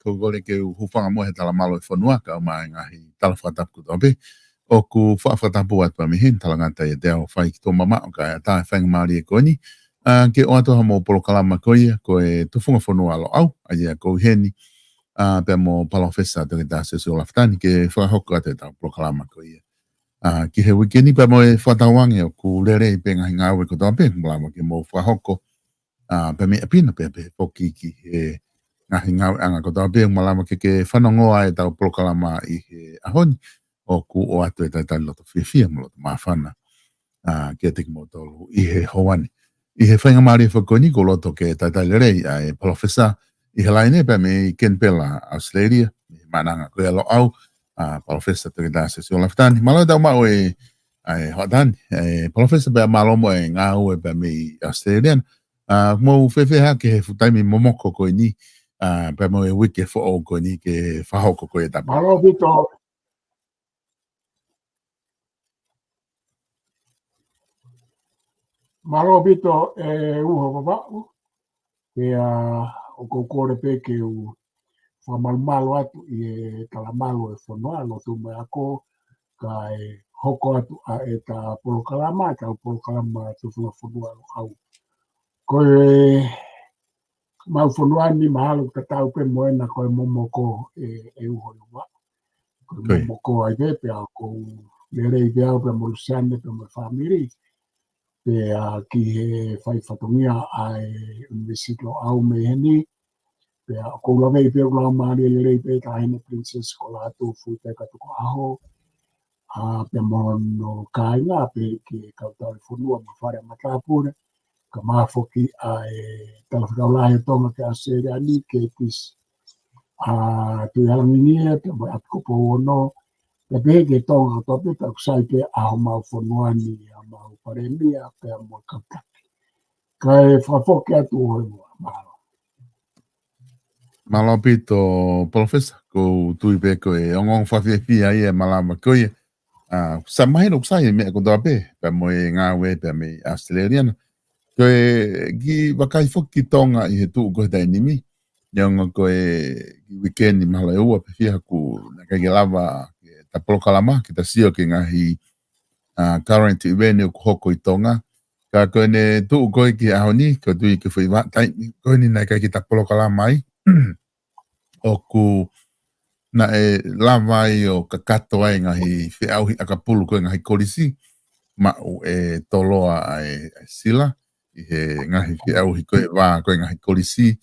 ko gole ke hufanga mo he tala malo e whanua ka ma ngahi tala whatapu kuto ape. O ku whatapu atu a mihin tala ngata e deo whai ki tō mama o ka tā e whainga maari e koni. Ke o atoha mo polo kalama koia ko e tufunga whanua alo au a ia kou heni. Pe mo palofesa te ta se so laftani ke whahoko ate tā polo kalama koia. Ki he wikini pe mo e whatawangi o ku lere i pe ngahi ngāwe ko tō ape mlama ke mo whahoko. Pe me apina pe poki ki he ngahi ngāwe anga ko tō ape mlama ke whanongoa e tau polo kalama i he ahoni. O ku o atu e tai loto whiawhia mo loto mawhana kia tiki mo tolu i he hoani. I he whainga maari e whakoni ko loto ke tai lerei e palofesa i he laine pe me Ken Pela Australia, mananga koe alo au, palofesa te da se o laftani. Malo tau mau e hoatani, palofesa pe malomo e ngā ue pe me Australian. Mo whiawhia ke he futaimi momoko koe ni, pe mo e wike fo o koe ni ke whahoko koe tapa. Malo bito. Malo bito e uho babau, ke o kore pe ke u whamalumalo atu i e talamalo e whanua, no tu me ako ka e hoko atu a e ta polo kalama, ka polo kalama tu whanua au. Ko e mau whanua ni mahalo ka tau pe moena ko e momoko e uho i wa. Ko e momoko ai pepe a ko lere i beau pe molusane pe mo whamiri. Pe ki he whai whatongia ai universito au me heni. Pe ko lawe i peo lau maari le rei pe ta hene princess ko la tu fu te katuko aho. Pe mono kainga pe ki kautau i whanua ma whare matapure. Ka maafoki ai talawhikau lahe tonga ke asere ani ke tis. Tu halanginia te mo atkopo ono. Pe pe ke tonga tope ta kusai pe aho mau whanua ni mau paremia pe mo kautaki. Ka e whafoki atu hoi mua mahalo. Malo pito profesa ko tui pe ko e ongong whawhiawhi ai e malama koe. Sa mahi no kusai me ko tape pe mo e ngā we pe me Australian. Ko e ki wakai whoki tonga i he tuu koe tai nimi. Nionga ko e weekend i mahala e ua pe whia ku na kai lava ta polokalama ki ta sio ki ngahi current event o hoko i tonga. Ka koe ne tuu koe ki ahoni, ko tui ki whi watai, koe ni na kai ki ta polokalama ai. O ku na e lawai o ka kato ai ngahi whiauhi akapulu koe ngahi kolisi ma o e toloa ai sila i he ngahi whiauhi koe wā koe ngahi kolisi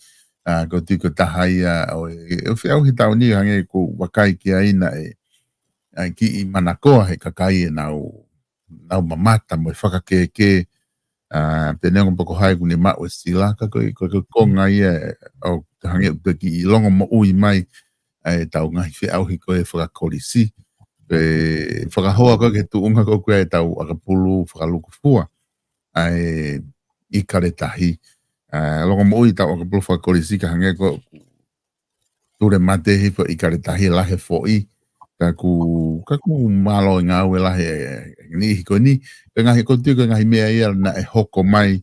ko tui ko tahaia o e whiauhi tau ni hange ko wakai ki aina ki i manakoa he kakai e nau mamata mo e whakakeke te neongo poko hai kune mau e sila ka koe konga ia o te hange upe ki i longo mo ui mai e tau ngahi whiauhi koe whakakolisi pe whakahoa koe ke tuunga koe koe e tau akapulu whakaluku fua i karetahi longo mo ui tau akapulu whakakolisi ka hange koe ture mate hipa i karetahi lahe fo'i kaku malo ngā ue lahe ni hiko ni ngahi ko tiu ngahi mea ia na e hoko mai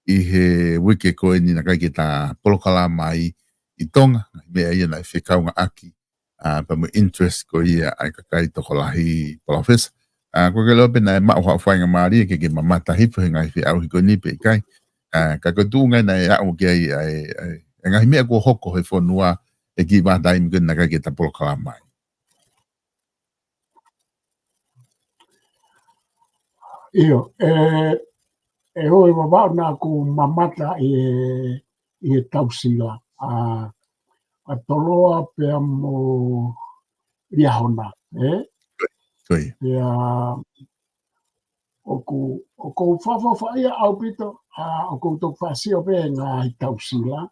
i he wike koe ni na kai ki tā polokala mai i tonga mea ia na e whikau ngā aki pa mo interest ko ia ai kakai toko lahi palofesa ko ke lope na e mao whainga maari ke ke mamata hipo he ngahi au hiko ni pe kai kako tu ngai na e au ke ai ngahi mea ko hoko he whanua e ki wātai mga na kai ki tā polokala mai. Io, e hoi wawau nā ku mamata i e tausila. A toloa pia mo riahona, Koi. Pia o ku whawhawhaia au pito, o ku tuk whasio pe ngā i tausila.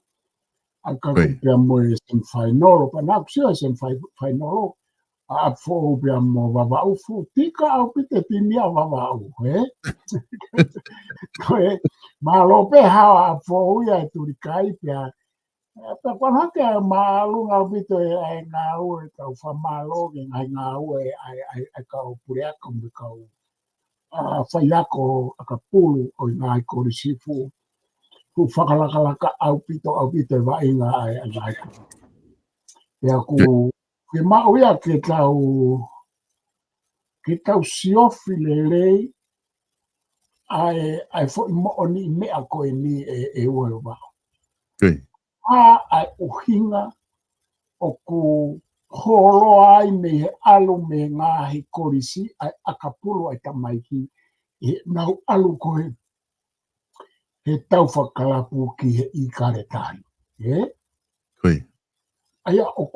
A ka ku pia mo e sen whainolo, pa nā kusio e sen whainolo. A fo pia mo wawau fu, tika au pite tinia wawau, Koe, malo pe hawa a fo uia e turikai pia. Pa kwanhake a maalu ngau pito e ai ngā ue kau whamalo, e ngai ngā ue ai kau pureaka me kau whaiako a ka pulu o ngā i korisifu. Ku whakalakalaka au pito e wainga ai ngai kau. Ia ku ke mau ia ke tau siofi lelei ai fo mo oni me a ko ni e o ba. Koi. Ai uhinga o ku holo ai me he alu me ngā he korisi ai akapulu ai tamaiki e nau alu ko he tau whakalapu ki he i kare tahi. Koi. Aia o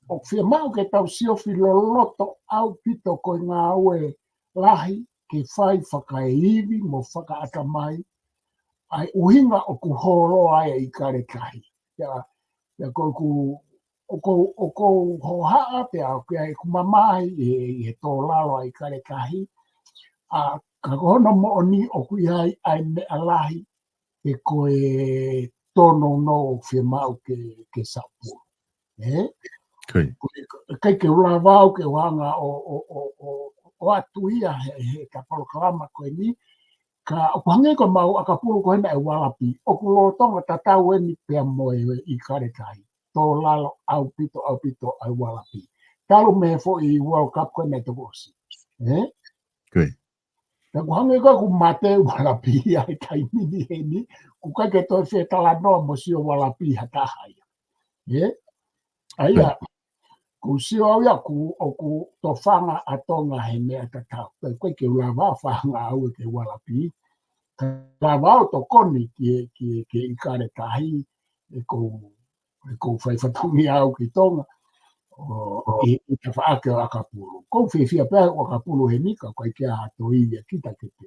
whia mau ke tau siofi loloto au pito ko ngā ue lahi ke whai whakaiwi mo whakaata mai ai uhinga o ku holo ai i kare tahi. Ia ko hohaa te au ke ai kumamai e tō lalo ai kare tahi. Ka kohono mo o ni o kui ai me alahi e koe tono no o whia mau ke sapu. Koi. Kai ke ula wau ke wanga o atu ia he ka palokalama koe ni, ka o hange ko mau a ka pulu ko hena e walapi, o ku lo tonga tatau e ni pia moe i kare kai, tō lalo au pito ai walapi. Talu me fo i World Cup koe nei toko osi. Koi. Ka ku hange ko ku mate walapi ai kai mini he ni, ku kai ke toi whe tala noa mo si o walapi hatahai. Aia, ku sio au ia ku to whanga atonga he mea tatau. Koe ke ula wā whanga au ke walapi. Ka wā to koni ki i kare tahi e ko whaifatungi au ki tonga i te whaake o Akapulu. Ko whiwhia pēr o Akapulu he nika koe kia ato i ia kita ke te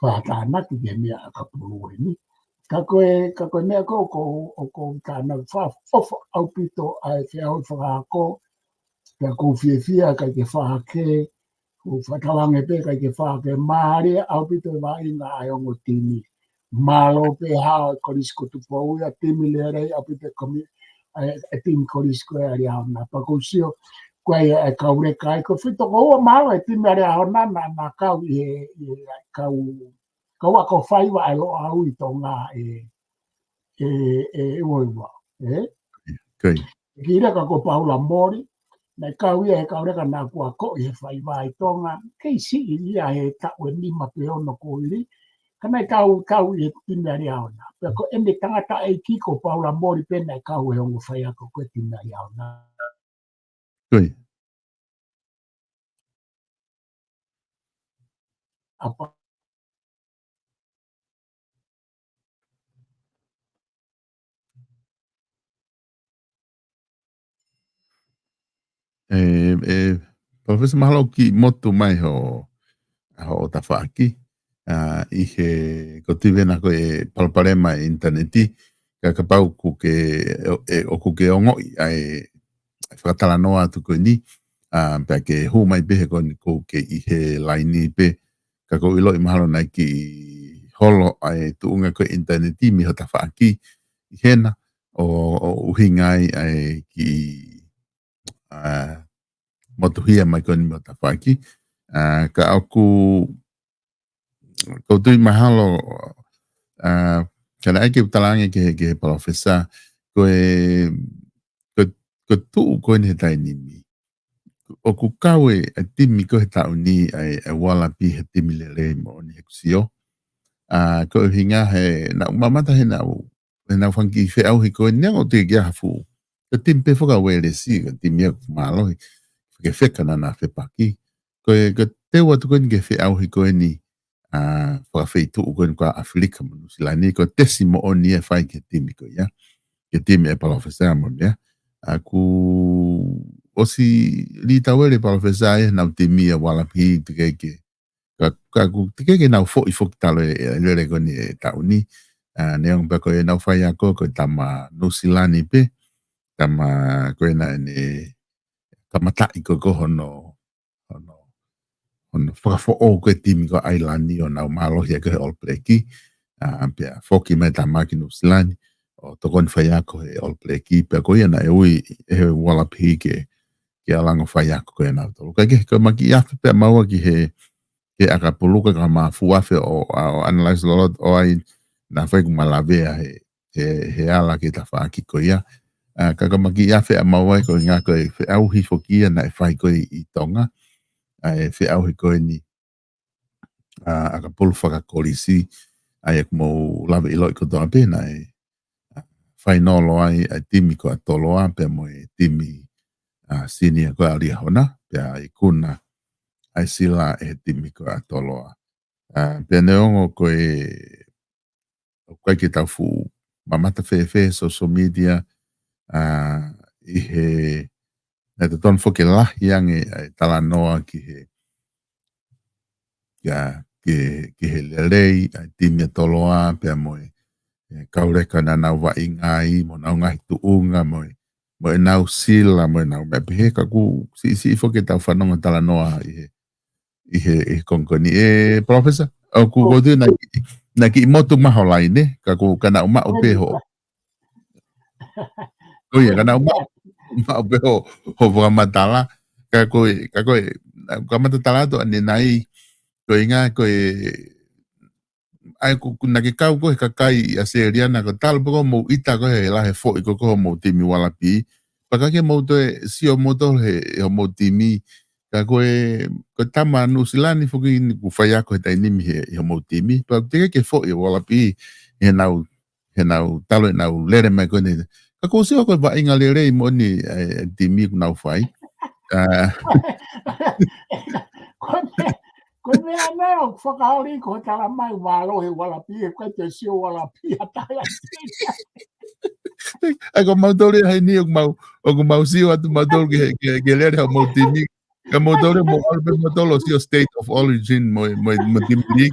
whātānaki ke mea Akapulu he ni. Ka koe mea ko tāna whawhofo au pito ai whiau whakako, ka ko whiwhia kai ke whake, ko whatawange pē kai ke whake maare au pito wā inga ai ongo tini. Malo pē hao korisko tupou ia timi le rei au pito e timi korisko e ari hao nā. Pa ko sio koe e kaure kai, ko whito ko ua malo e timi ari hao nā nā kau i kau ako whaiwa e loa au i tō ngā e oiwa. Koi. Ki reka ko Paula Mori, nei kau ia e kau reka nā kua ko i he whaiwa i tō ngā, kei si i ia he tau e lima pe ono ko iri, ka nei kau i e timi ari hao nā. Pea ko ende tangata e ki ko Paula Mori pe nei kau e ongo whai ako koe timi ari hao nā. Koi. Apa Professor mahalo ki motu mai ho ta whaaki. I he ko tivena ko e palparema interneti ka pau ku ke o ku ke ongo ai whakatala noa atu koe ni pia ke hu mai pehe ko ke i he laini pe ka ko ilo i mahalo nai ki holo ai tuunga ko interneti mi ho ta whaaki i hena o uhingai ai ki motuhia mai koni mo ta whaaki. Ka aku ko tui mahalo kana ake utalange ke profesa ko tuu ko ni he tainimi. O ku kawe a timi ko he tauni ai wala pi he timi le rei mo ni he kusio. Ko hinga he na umamata he na whanki whi au he ko ni o te kia hafu. Ka timi pe whaka wele si ka timi a kumalohi. Ke whekana na whepaki. Ko te watu koe ni ke whi au he koe ni whakawhitu koe ni kua Afrika manu sila ni ko tesi mo o ni e whai ke timi koe ia. Ke timi e palofesa mo ia. Ku osi li tawele palofesa e nau timi e walapi te keike. Te keike nau fo i foki talo e lere koe ni e tauni. Neong pa koe nau whai ako koe tama nusilani pe. Tama koe na ene kamatai ko hono whakafo o koe timi ko ailani o nau malohi a koe All Blacki. Pia foki me ta maki nusilani o tokoni whaiako he All Blacki. Pia koe ana e ui e he walapi ke alango whaiako koe nau tolu. Kai koe maki iafu pia maua ki he akapuluka ka maa fuafe o analyze lot o ai na whaiku malawea he ala ke ta whaaki koe ia. kakamaki a fe mawai ko nga ko fe au hi fokia na fai ko I tonga ai fe au hi ko ni aka polu whakakolisi ai ek mo lawe I loi ko toa pēna fai nolo ai timi ko atoloa pe mo timi senior ko alia hona pe ai kuna ai sila timi ko atoloa pe neongo ko kai ki tau fu mamata fe social media I he na te ton foke lahi ange tala noa ki he ki he lelei timi atoloa pe mo kaureka na nau wa ingai mo nau ngai tuunga mo nau sila mo nau me pehe ka ku si foke tau whanonga tala noa I he kongkoni professor o ku kodu na ki imotu maho lai ne ka ku kana uma o peho o ia kana uma o peho ho matala ka ko ka matala to ane nai ko inga ko ai ku na ke kau ko ka kai a seriana ko tal po mo ita ko he la he fo ko mo timi wala pi pa ka ke mo to si o mo to he mo timi ka ko tama no silani fo ki ku faya ko ta ni mi he mo timi pa te ke fo wala pi he nau talo nau lere me ko ni ka ko si ko va inga lere mo ni timi ku nau fai Koe mea mea o whakaori ko tala mai wālo he wala pi koe te sio wala pi a tala tina. Ai ko mautore hai ni o mau sio atu mautore ke lere ha mau timi ka mautore mo albe mautolo sio state of origin mo timi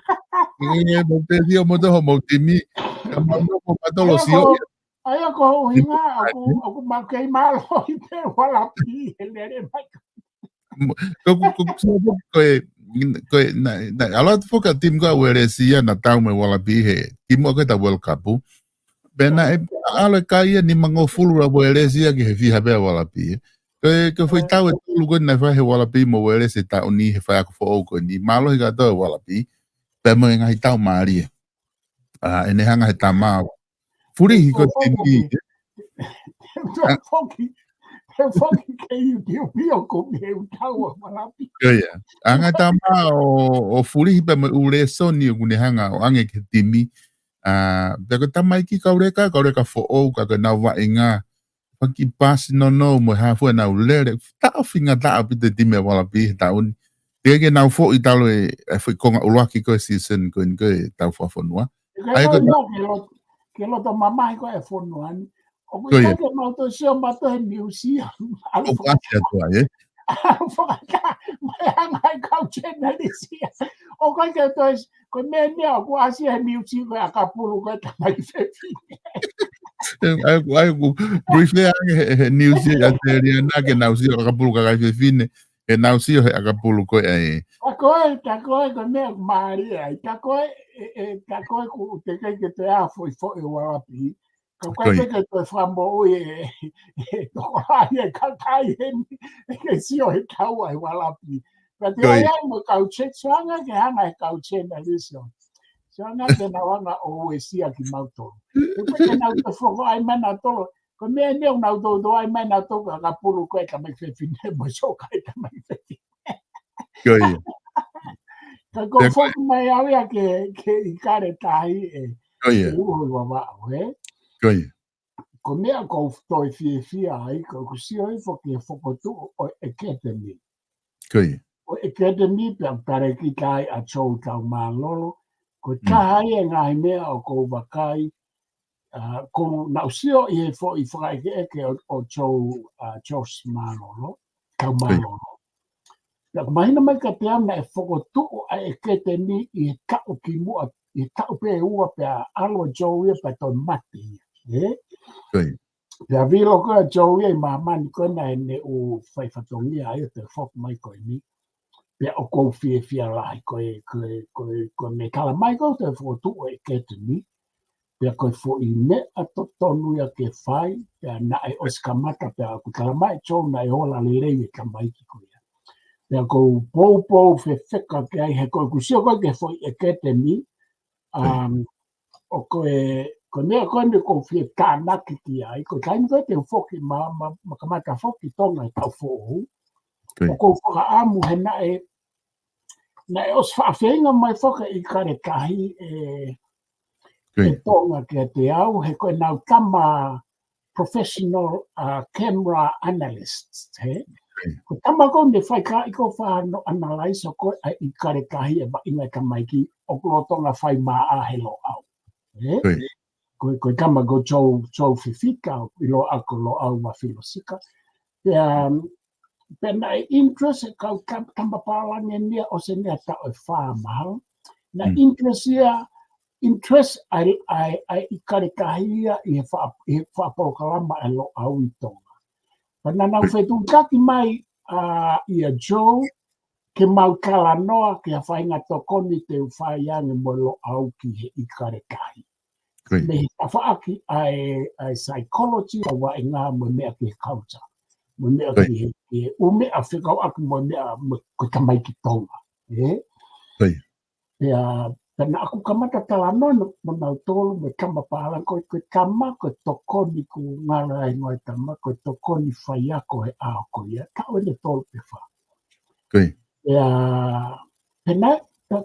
mo te sio mo timi ka mautolo sio ai ko hinga aku makai malo I te wala pi he lere mai. ko na ala foka tim ko were sia na tau me wala pi he tim ko ta world cup bena ala kai ni mango fulu ra were sia ke fi habe wala pi ko foi tau e tulu ko na fa he wala pi mo were se ta uni he fa ko fo ko ni malo ga to wala pi pe mo ngai tau mari ene hanga he tama furi ko tim Foki ke you ko me tau wala pi. Yeah. Anga tama o furi pe mo ure so ni ngune hanga o ange ke timi pero tama ki kaureka fo o ka na wa inga paki pas no mo ha fo na ulere ta finga ta api te timi wala pi ta un te ke na fo italo fo konga ulaki ko season ko nge ta fo no ai ko ke lo to mama ko e fo no an o ko ke no to sio ma to museum o asia to ai mai kau chena disia o ko ke to ko me ne ko asia museum ko akapulu ko ta mai fefi ai briefly news ya teria na ke na usio akapulu ka fine e na usio akapulu ko ta ko ko me maria ta ko ku te ke te a foi wala pi ko te ke te fambo to ai ka kai ke si o ka wala pi pa te ai mo ka che sanga ke hanga ka che na disio sanga ke na wana o sia ki mauto ke na to fo ai mana to ko me ne una do ai mana to ka pulu ko ka me fe fine mo so ka mai fe ka ko fo mai avea ke I kare tai uho wa ko mea ko toi fia ai ko si oi fo ke fo ko tu o academy o academy pe pare ki kai a chou tau malolo ko tai ngai mea o ko wakai ko na usio I fo I fo ke o chou chos malolo tau malolo ya mai na mai ka te ana e whakotu a e kete ni I tau ki mua, I tau pe ua pe a alo Joey pe ton mati. Pe a vilo ko a Joey I mamani ko na ene o whai whatongi a te whok mai ko ni. Pe o kou fia lai ko me kala mai ko te whakotu a e kete ni. Pe a koe fo I me a to tonu ia ke whai, pe a na e oskamata pe a kala mai chou na e hola le rei e ka mai ki koe. Pea kou pou fe wheka ke ai he koe kusio koe ke foi academy o koe ko ne ko ne ko fie kana ki ai ko kai no te foki ma kamata foki tonga ta fo o ko fa amu hena na os fa fenga mai foka I kare kahi tonga ke te au he ko na kama professional camera analysts he ko tama ko ne fai ka I ko fa no analyze ko I kare kahi ba inga ka mai ki o ko tonga fai ma a hello au ko tama go cho fifika I lo ako lo au ma filosika pena interest ka tamba palange nia o se nia ta o fa ma na interest I kare kahia I fa proklama lo au tonga pana na fetu kaki mai ia Joe ke mau kala noa ke fa inga tokoni te fa yang mo lo au ki I kare kahi me fa aki ai psychology wa inga mo me ki culture mo me ki ume afika aku mo me ko tamai ki tonga pena aku kamata tala nono mo na tolo me kamba pala ko kama ko tokoni ku ngala ai ngoi tama ko tokoni faya ko e a ko ya ka o le tolo pe fa pena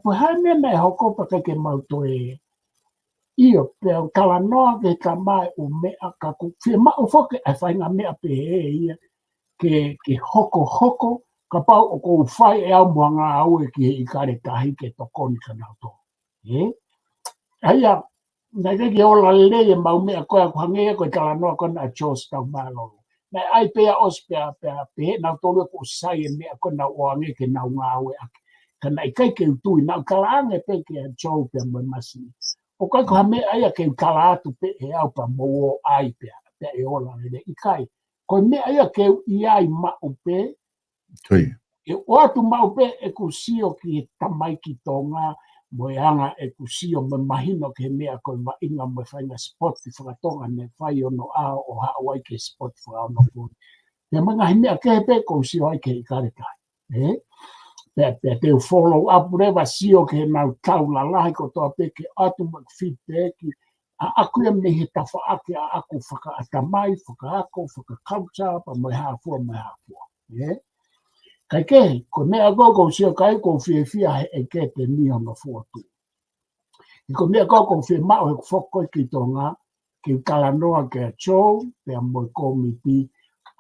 po hane me hoko pa ke mau to io pe kala noa ke kama o me aka ku fi ma o foke ai fa nga me ape ke hoko ka pau o ko fai e au mwanga au ki I kare kahi ke tokoni kana to aia na ke ola le mau me ko a hange ko kala no ko na chos ta malo na ai pe pe na to le ko sai me ko na o nge ke na ngawe kana I kai ke tu na kala nge pe ke cho pe mo masi o ko me ai ke kala tu pe e au pa mo ai pe e ola le I kai ko me ai ke ai ma o pe e o tu ma o pe e ku sio ki tamai ki tonga moyanga e kusio me mahino ke mea ko ma inga mo fainga spot I whakatonga ne whai ono a o Hawaii ke spot whakano po. Te mga himea ke pe ko sio ai ke I kare kai. Pe te follow up rewa sio ke nau tau la lahi ko toa pe ke atu mak fit pe ki a aku em ne he tafa ake a aku whaka atamai, whaka ako, whaka culture, pa mai hafua. Kai ke, ko mea gogo sio kai ko fia e ke te niho na fuatu. I ko mea gogo fia mao he whoko ki tonga, ki kala noa ke a chou, pe a moi komiti,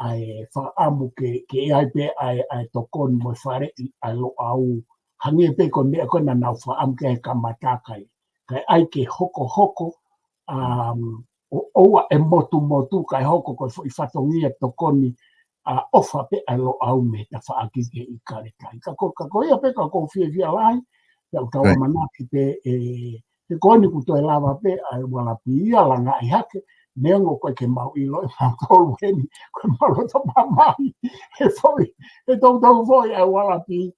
ai whaamu ke ai pe ai tokon moi whare I ai lo au. Hangi pe ko mea kona nau whaamu ke he kamatakai. Kai ai ke hoko, oua e motu kai hoko ko I whatongia tokoni, ofa pe alo au me ta whaaki ke I kare kai. Ka ko ia pe ka ko fia lai, ka utawa manaki pe te koni kuto e lava pe ai wala pia langa I hake, neongo koe ke mau ilo e mau tolu heni, koe mau roto mamai, e tau foi ai wala pi.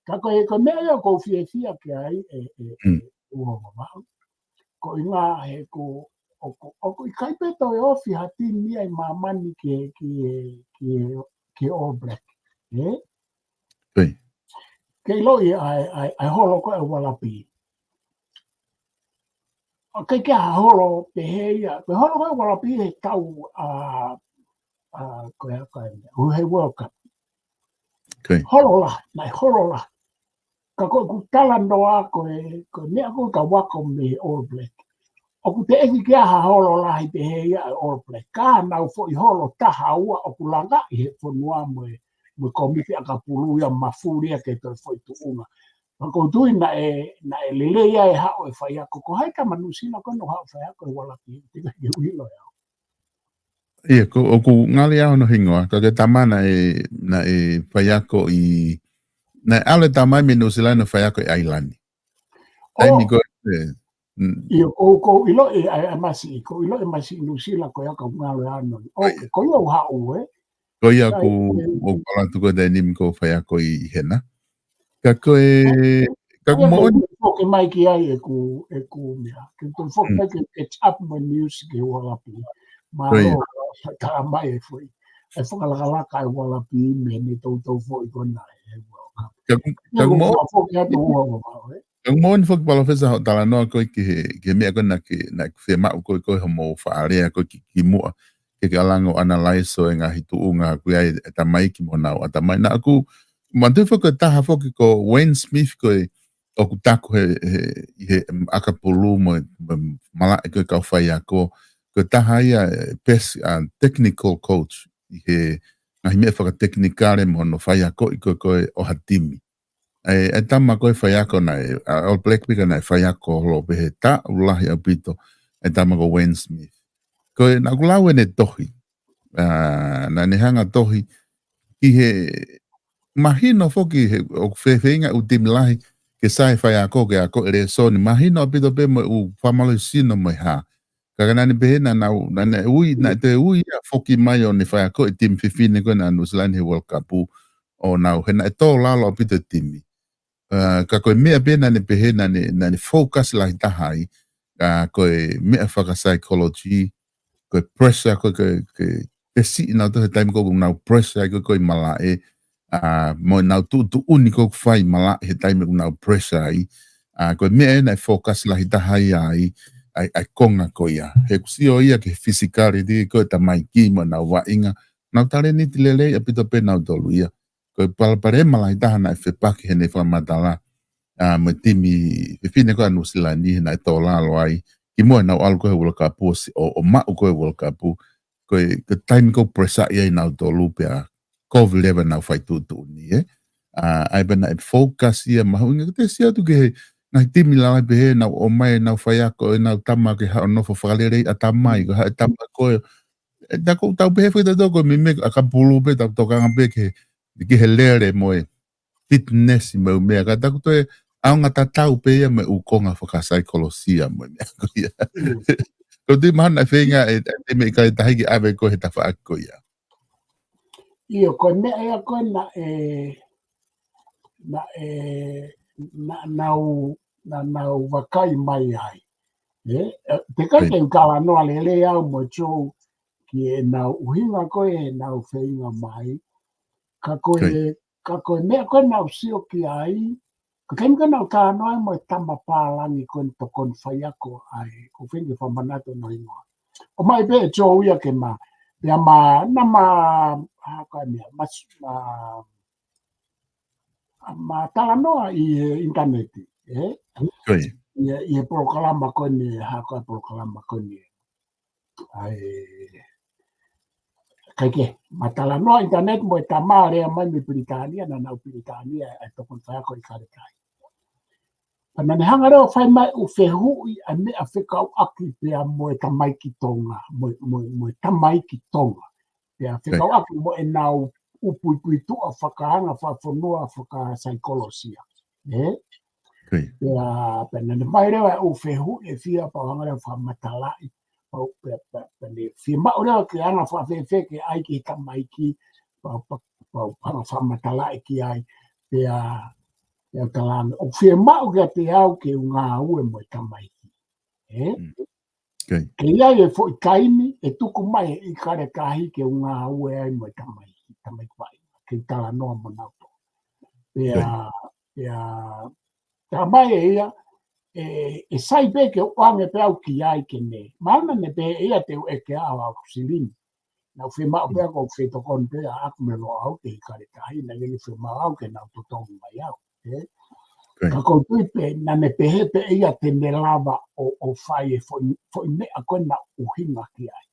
Ka ko mea ia ko fia ke ai ua mamau. Ko inga he ko I kai peto e ofi hati mia I mamani ke All Black. Ke loi ai holo ko e walapi. O ke holo pe heia. Pe holo ko e walapi he tau ko he World Cup. Holo la. Ka ko tala noa ko nea ko ka wako me All Black. O ku te eki kia holo la hi te heia All Black. Ka nau fo I holo taha ua o ku langa I he whanua mo komiti a ka pulu ia mafuria ke toi foi tuunga. Ko tui na e lele ia e hao e whai ako. Ko hai ka manusina ko no hao whai ako e wala ki tika ki uilo ia. Ia, o ku ngali au no hingoa, ka ke tamana na e whai ako na ale tamai me no sila no whai ako ailani. Ai mi ko Io ko ilo e masi nusila ko ia ka ngalo ano. Ko ia hao ko ia ku o pala tuko da nim ko whai ako I hena. Ka koe mo ke mai ki ai e ku mea. Ke to fo ke catch up my news ke wala pi. Ma lo ka mai e foi. E fo kala ka wala pi me ni to fo I kona e ka mo Ang mo fog professor ho tala no ko ki me ko na fe ma ko mo faarea ko ki mo ke alango analyze so nga hitu nga ku ai tamai ki mo na tamai na aku mantu fo ko ta fo ko Wayne Smith ko o ku taku he akapulu mo mala ko ka fai ko ta ia pes technical coach he nga me fa technicale mo no fai ko o hatimi e tama koe whaiako nei, o Black Pika nei whaiako holo pehe ta ulahi au pito, e tama ko Wayne Smith. Koe na kulau ne tohi, na ne hanga tohi, ki he mahino foki o whewhenga u timilahi, ke sai whaiako ke ako ere soni, mahino pito pe mo u whamalo sino mo ha. Kaka nani pehe na ne ui, na te ui a foki mai o ne whaiako e tim whiwhine koe na Nuslan he World Cup o nau, he na e tō lalo o pito timi. Ka koe mea bena ne pehe na ne focus la hita hai, koe mea whaka psychology, koe pressure, koe si nau tohe taimi koe nau pressure, koe mala mo nau tu uni koe whai mala he taimi koe nau pressure ai, koe mea na focus la hita hai ai konga koe ia. He kusio ia ke physicality, koe ta mai ki mo nau wa inga, nau tare ni tilele a pito pe nau tolu ia. Koe palapare mala hita na e whepaki he ne whamatala, me timi whiwhine koe anu sila ni na e tō lalo ai, ki mua nau alu koe World Cup o mau koe World Cup, koe taimi koe presa ia i nau tō lupe a COVID-11 nau whai tūtu ni, ai bana e focus ia mahu inga te sia tu ke he, ngai timi lalai pehe nau o mai nau whai ako e nau tama ke hao nofo whakarerei a tamai, ko hae tama koe, e tako tau pehe whai tato koe me a kapulu pe tau tokanga pe ke he lere moe fitness i mau mea, ka tako toe aunga tatau pe ia me ukonga whaka psychologia mo mea ko ia. Ko te mahana whenga e me kai tahi ki awe ko he tawha ako ia. Ia, ko ne ea koe nau wakai mai ai. Te kai te ukala noa le au mo chou ki e nau uhinga koe e nau whenga mai. Ka koe mea koe nau sio ki ai, ka kemi ka nau tā noa mo e tama pālangi koe ni tokon whai ako ai, ko whengi whamanato no ingoa. O mai pe e chou ia ke ma, pia ma, haka mea, ma tala noa i interneti, Koi. I e prokalama koe ni, haka prokalama koe ni, ai, kaike, ma tala noa internet mo e tamā rea mai mi Britania, na nau Britania, ai tokon whai ako i karekai. Pana ne hanga reo whai mai u whehui a mea whekau aki pia mo e tamai ki tonga, mo e tamai ki tonga. Pia whekau aki mo e nau upui tua whakaanga whawhanua whaka psychologia. Pia pana ne mai reo e u whehui e whia pa hanga reo whamatalai. Pane whia mao reo ke anga whawhewhe ke ai ki tamai ki, pa whamatalai ki ai. Pia e talame o fie mau ke te au ke ngā ue mo tamai ki. Ke ia e fo i kaimi e tuku mai i kare kahi ke ngā ue ai mo tamai kwai. Ke tala noa mo nauto. Tamai e ia e sai pe ke oange pe au ki ai ke ne. Maana ne pe ia te e ke au au kusilini. Nau fie mau pe au fie tokon pe a aku me lo au ke i kare kahi. Na ngeni fie mau au ke nau totongi mai au. Ka koutu pe na me pehe pe ia te me lava o whai e fo i mea koe na uhinga ki ai.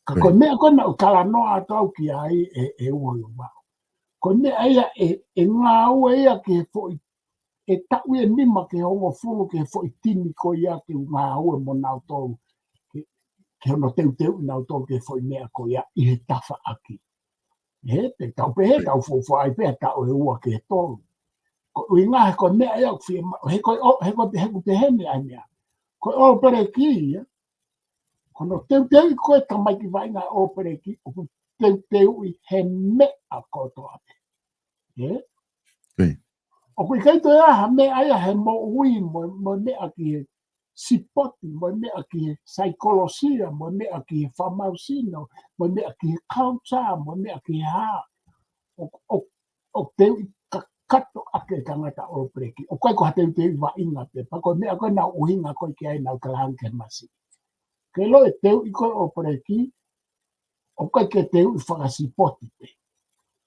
Ka koe mea koe na ukala noa atau ki ai e ua i wao. Koe mea ia e ngā ua ia ke fo i e tau e nima ke hongo fulu ke fo i tini koe ia ke ngā ua mo nau tau ke hono teu nau tau ke fo i mea koe ia i he tafa aki. Pe tau pehe tau fo ai pe tau e ua ke tolu. Ko i ngā he koe mea ea uwhia, he koe te hene ai mea. Koe o pere ki ia, kono teu i koe tamai ki vai ngā o pere ki, o teu i he mea koto ape. O kui kaito ea ha mea aia he mo ui, mo mea ki he sipoti, mo mea ki he psychologia, mo mea ki he whamausino, mo mea ki he culture, mo mea ki he haa. O teu i kato ake tangata o preki. O koe ko hate te wa inga pe, pa ko mea koe na uhinga koe ki ai nau kalang ke masi. Ke lo e teu i koe o preki, o koe ke teu i whakasipoti pe.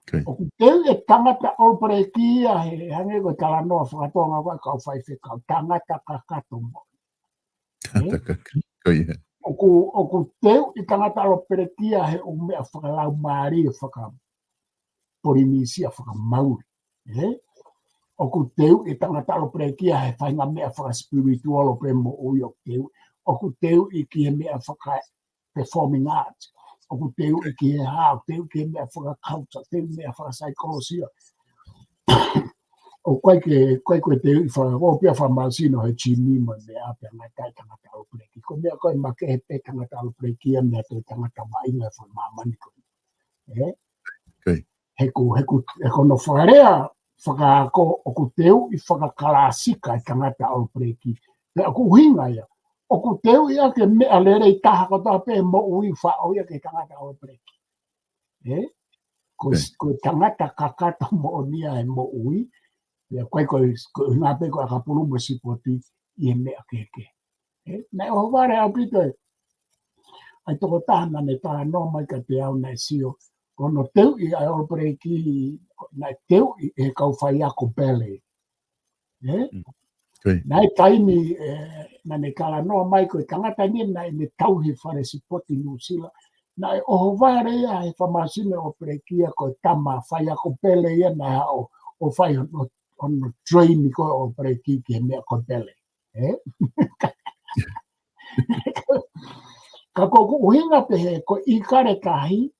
Okay. O ku teu e tangata o preki a he hange koe talanoa whakatonga koe kau whai whekau, tangata kakato mo. O ku teu i tangata o preki a he o mea whakalau maari e whaka porimisi a whakamauri. O ku teu i tangata o preki a he whainga mea whaka spiritual o pre mo ui o teu. O ku teu i ki he mea whaka performing arts. O ku teu i ki he hao, teu ki he mea whaka culture, teu mea whaka psychologia. O koe koe teu i whaka o pia whamasino he chini mo mea apea ngai tai tangata o preki. Ko mea koe ma ke he pe tangata o preki a mea te tangata wainga wha mamani koe. He kono whakarea whakaako o ku teu i whakakarasika i tangata o preki. Pe o ku hinga ia. O ku teu ia ke mea lere i taha kota pe mo ui wha o ia ke tangata o preki. Ko tangata kakata mo o nia e mo ui. Koe ngā pe koe ka puru mo sipoti i e mea keke. Nei o whare au pito e. Ai toko tahana ne taha no mai ka te au nei sio. Kono teu i ai o preki nei teu i e kau whai ako bele. Nei taimi na ne kala noa mai koe tangata ni nei ne tauhi whare sipoti Nusila. Nei o whare ia he whamasine o prekia koe tama whai ako bele ia nei o whai on train i koe o preki ki he mea koe bele. Ka koko uhinga pe he ko i kare kahi,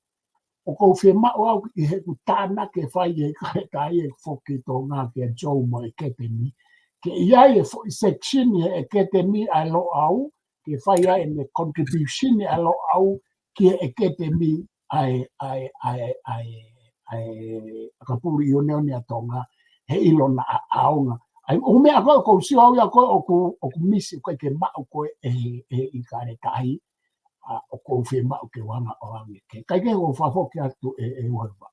o kou whi mao au i he ku tāna ke whai e kare kahi e whoki tō ngā ke Joe mo e ketemi. Ke iai e section e ketemi ai lo au, ke whai ai e contribution ai lo au ki e ketemi ai kapuri i oneoni a tō he ilo na aonga. Ai o mea koe kou si au ia koe o ku misi koe ke mao koe e i kare kahi. O kou whi mao ke wanga o ange ke. Kai ke o whafoki atu e uhe wao,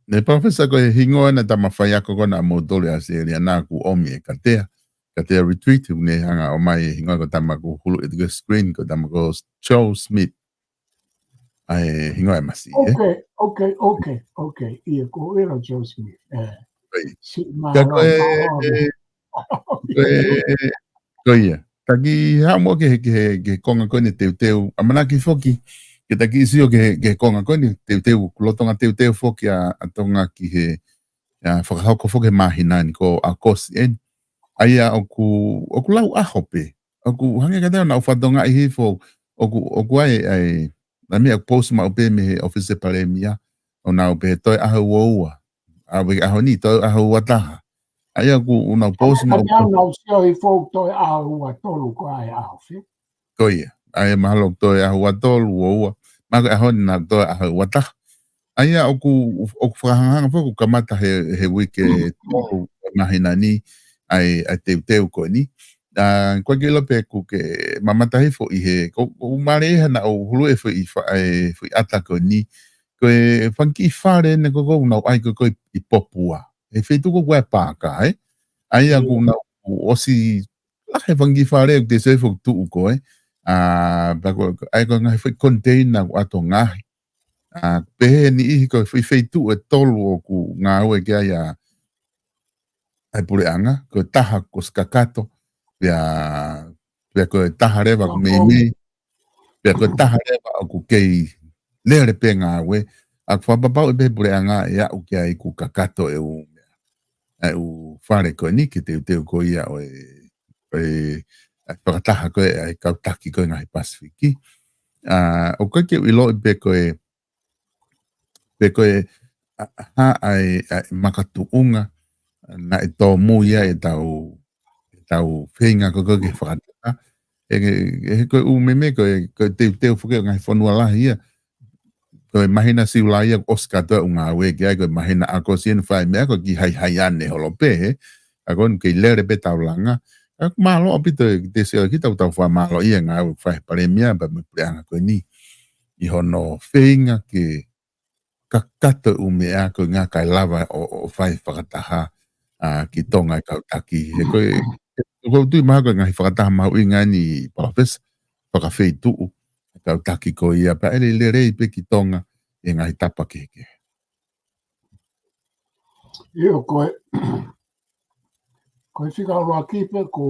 ne profesa koe hingoa na tama whai ako kona mo dole a se ria nā ku omi e katea retreat ne hanga o mai hingoa ko tama ku hulu e tuke screen ko tama ko Joe Smith ai hingoa e masi. Okay. Ia ko ero Joe Smith. Si mahalo. Koia. Taki hamo ke konga koe ni teu. Amana ki foki. Ke taki isio ke konga koe ni teu. Kulotonga teu foki a tonga ki he whakahauko foki mahina ni ko a kosi en. Aia oku lau ahope. Oku hange ka teo na ufatonga i hifo. Oku ai na mea post ma upe me he office pare mia. O na upe toi aho ua. Awe aho ni toi aho ua taha. Aia ku una post ma upe. Ana usio i fōk toi aho ua tolu ko ai aho fi. Koia. Aia mahalo toi aho ua tolu ua. Mako aho ni na toi aho ua taha. Aia oku whakahanga foku kamata he wike tolu mahina ni ai teu koe ni. Koe ke lope ku ke mamatahi fo i he ko mareha na o hulu e fo i ata koe ni. Koe whanki whare ne koko unau ai koe i popua. E whetuko koe pāka, Aia ku unau osi lahe whanki whare te se fo tuu koe. Ai koe ngahi whai container ku ato ngahi. Pehe ni ihi koe whetu e tolu o ku ngā ue kia ia ai pure anga, koe taha ko skakato. Pea koe taha rewa ku mei. Pea koe taha rewa o ku kei lere pe ngā ue. A ku whapapau e pepure anga e au kia i ku kakato e u whare koe ni ki teu koe ia o whakataha koe ai kautaki koe ngahi Pasifiki. O koe ke ilo i pe koe ha ai makatuunga na e tō muia e tau whenga koe ke whakataha. E koe umeme koe teu whuke o ngahi whanua lahi ia. Koe mahina siula ia Oscar toa unga awe kia koe mahina ako sien whai mea koe ki hai ane holope he. A koe kei lere pe tau langa. A koe malo apito te seo ki tau wha malo ia ngā whai pare mea pa me preanga koe ni. I hono whenga ke kakata u mea ko ngā kai lava o whai whakataha ki tonga i kautaki. He koe tui maha koe ngahi whakataha mahu i ngani profesa whakawhei tuu kautaki ko ia pa ele le rei pe ki tonga e ngahi tapa keke. Io koe whikaroa kipe ko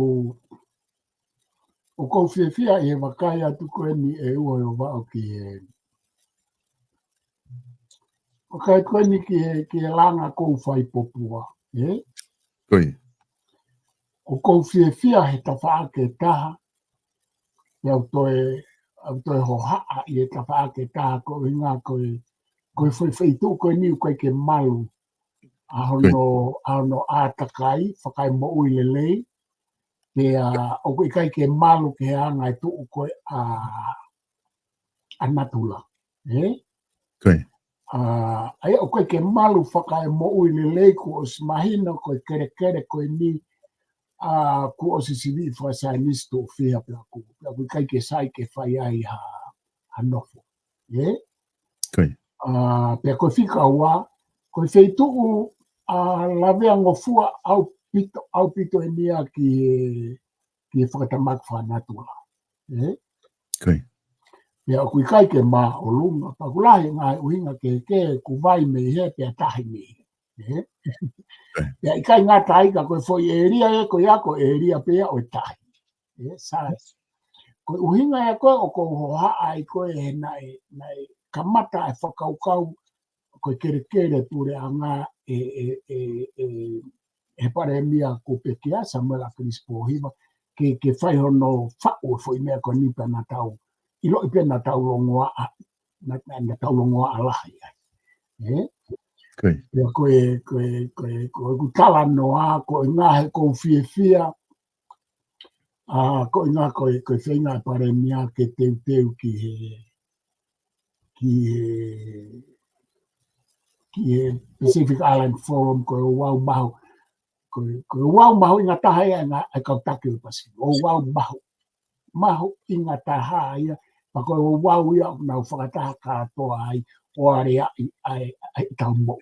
o kou whiawhia e wakai atu koe ni e ua o wao ki e wakai koe ni ki e langa kou whai popua. Koe. O kou whiawhia he tawhaake taha e au toe ho haa i e tawhaake taha ko inga koe whaitu koe ni koe ke malu ahono ātakai whakai mo ui le lei ke o koe kai ke malu ke anga e tuu koe a natula. Koe. Ai o koe ke malu whakai mo ui le lei ko o smahina koe kere koe ni ko o si sivi whasai nisto whia pia koe kai ke sai ke whai ai ha nofo. Koe. Pia koe whika ua koe wheituu lavea ngofua au pito e nia ki e whakatamak whanatula. Koe. Pea o kui kai ke mā o lunga, pakulahi ngai uhinga ke ku vai me he pea tahi me. Pea i kai ngā taika koe foi e ria e koe ako e ria pea o tahi. Sais. Koe uhinga e koe o ko ho haa i koe he nai kamata e whakaukau koe kere ture a ngā e pare mia ko pekia Samuel Crispo hiva ke whai hono whao foi mea ko nipa na tau i lo i pena tau longoa na tau longoa alahi ai. Pea koe kutala noa koe ngā he kou whiawhia koe ngā koe whainga e pare mia ke teu ki he Pacific Island Forum koe wau mahu koe wau mahu i ngā taha ia e kautaki o Pacific. O wau mahu i ngā taha ia pa koe o wau ia nau whakataha katoa ai o are ai tau mo.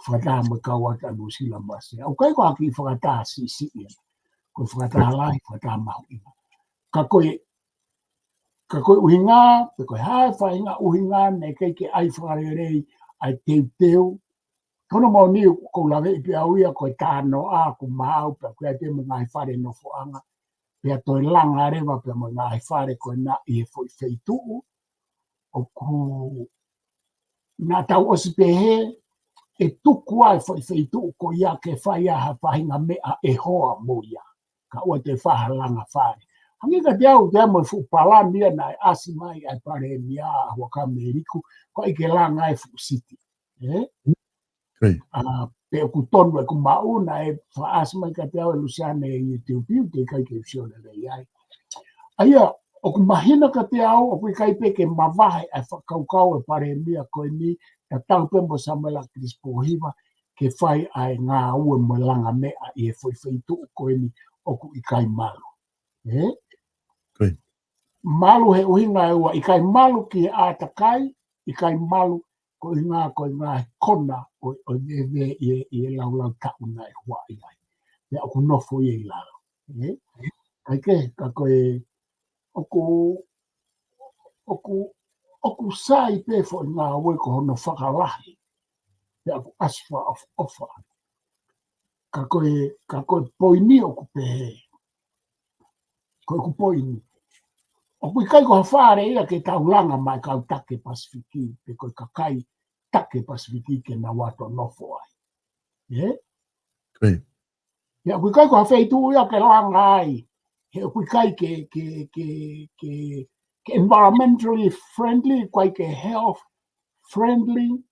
Whakataha mo kau ata New Zealand masi. Au kai koe aki whakataha si ia. Koe whakataha lahi, whakataha mahu ina. Ka koe uhinga, pe koe hae whainga uhinga ne kei ke ai whakarerei ai teu. Tono mau ni ko lawe i pia uia koe tāno ku mahau pe koe te mo ngai whare no foanga. Pea toi langa rewa pe mo ngai whare koe na i e foi feituu. O ku nā tau osi pe he e tuku ai foi feituu ko ia ke whai aha whahinga mea e hoa mo ia. Ka ua te whaha langa whare. Hangi ka te au te amo fu palamia na asi mai ai pare mia a waka meriku ko i ke langa e fu siti. Pe ku tonu e ku mauna e whaasi mai ka te au e Luciane i te upiu te kai ke usione rei ai. Aia, o ku mahina ka te au, o ku kai pe ke mawahe e whakaukau e pare mia koe ni ka tau pembo Samuel Crispo hiva ke whai ai ngā ue mo langa mea i e whaitu koe ni o ku i kai malu. Malu he uhinga e ua, i kai malu ki e ātakai, i kai malu ko i ngā kona o vewe i e laulau tau nai hua i ai. Ia o ku nofo i e lau. Kai ke, ka koe, o ku sai pe fo i ngā ue ko hono whakalahi. Ia ku asfa of ofa. Ka koe poini o ku pehe. Koe ku poini. O kui kai ko hawhare ia ke taulanga mai kau take Pasifiki, pe koe ka kai take Pasifiki ke na wato nofo ai. Ia kui kai ko hawheitu ia ke langa ai, he kui kai ke environmentally friendly, kai ke health friendly,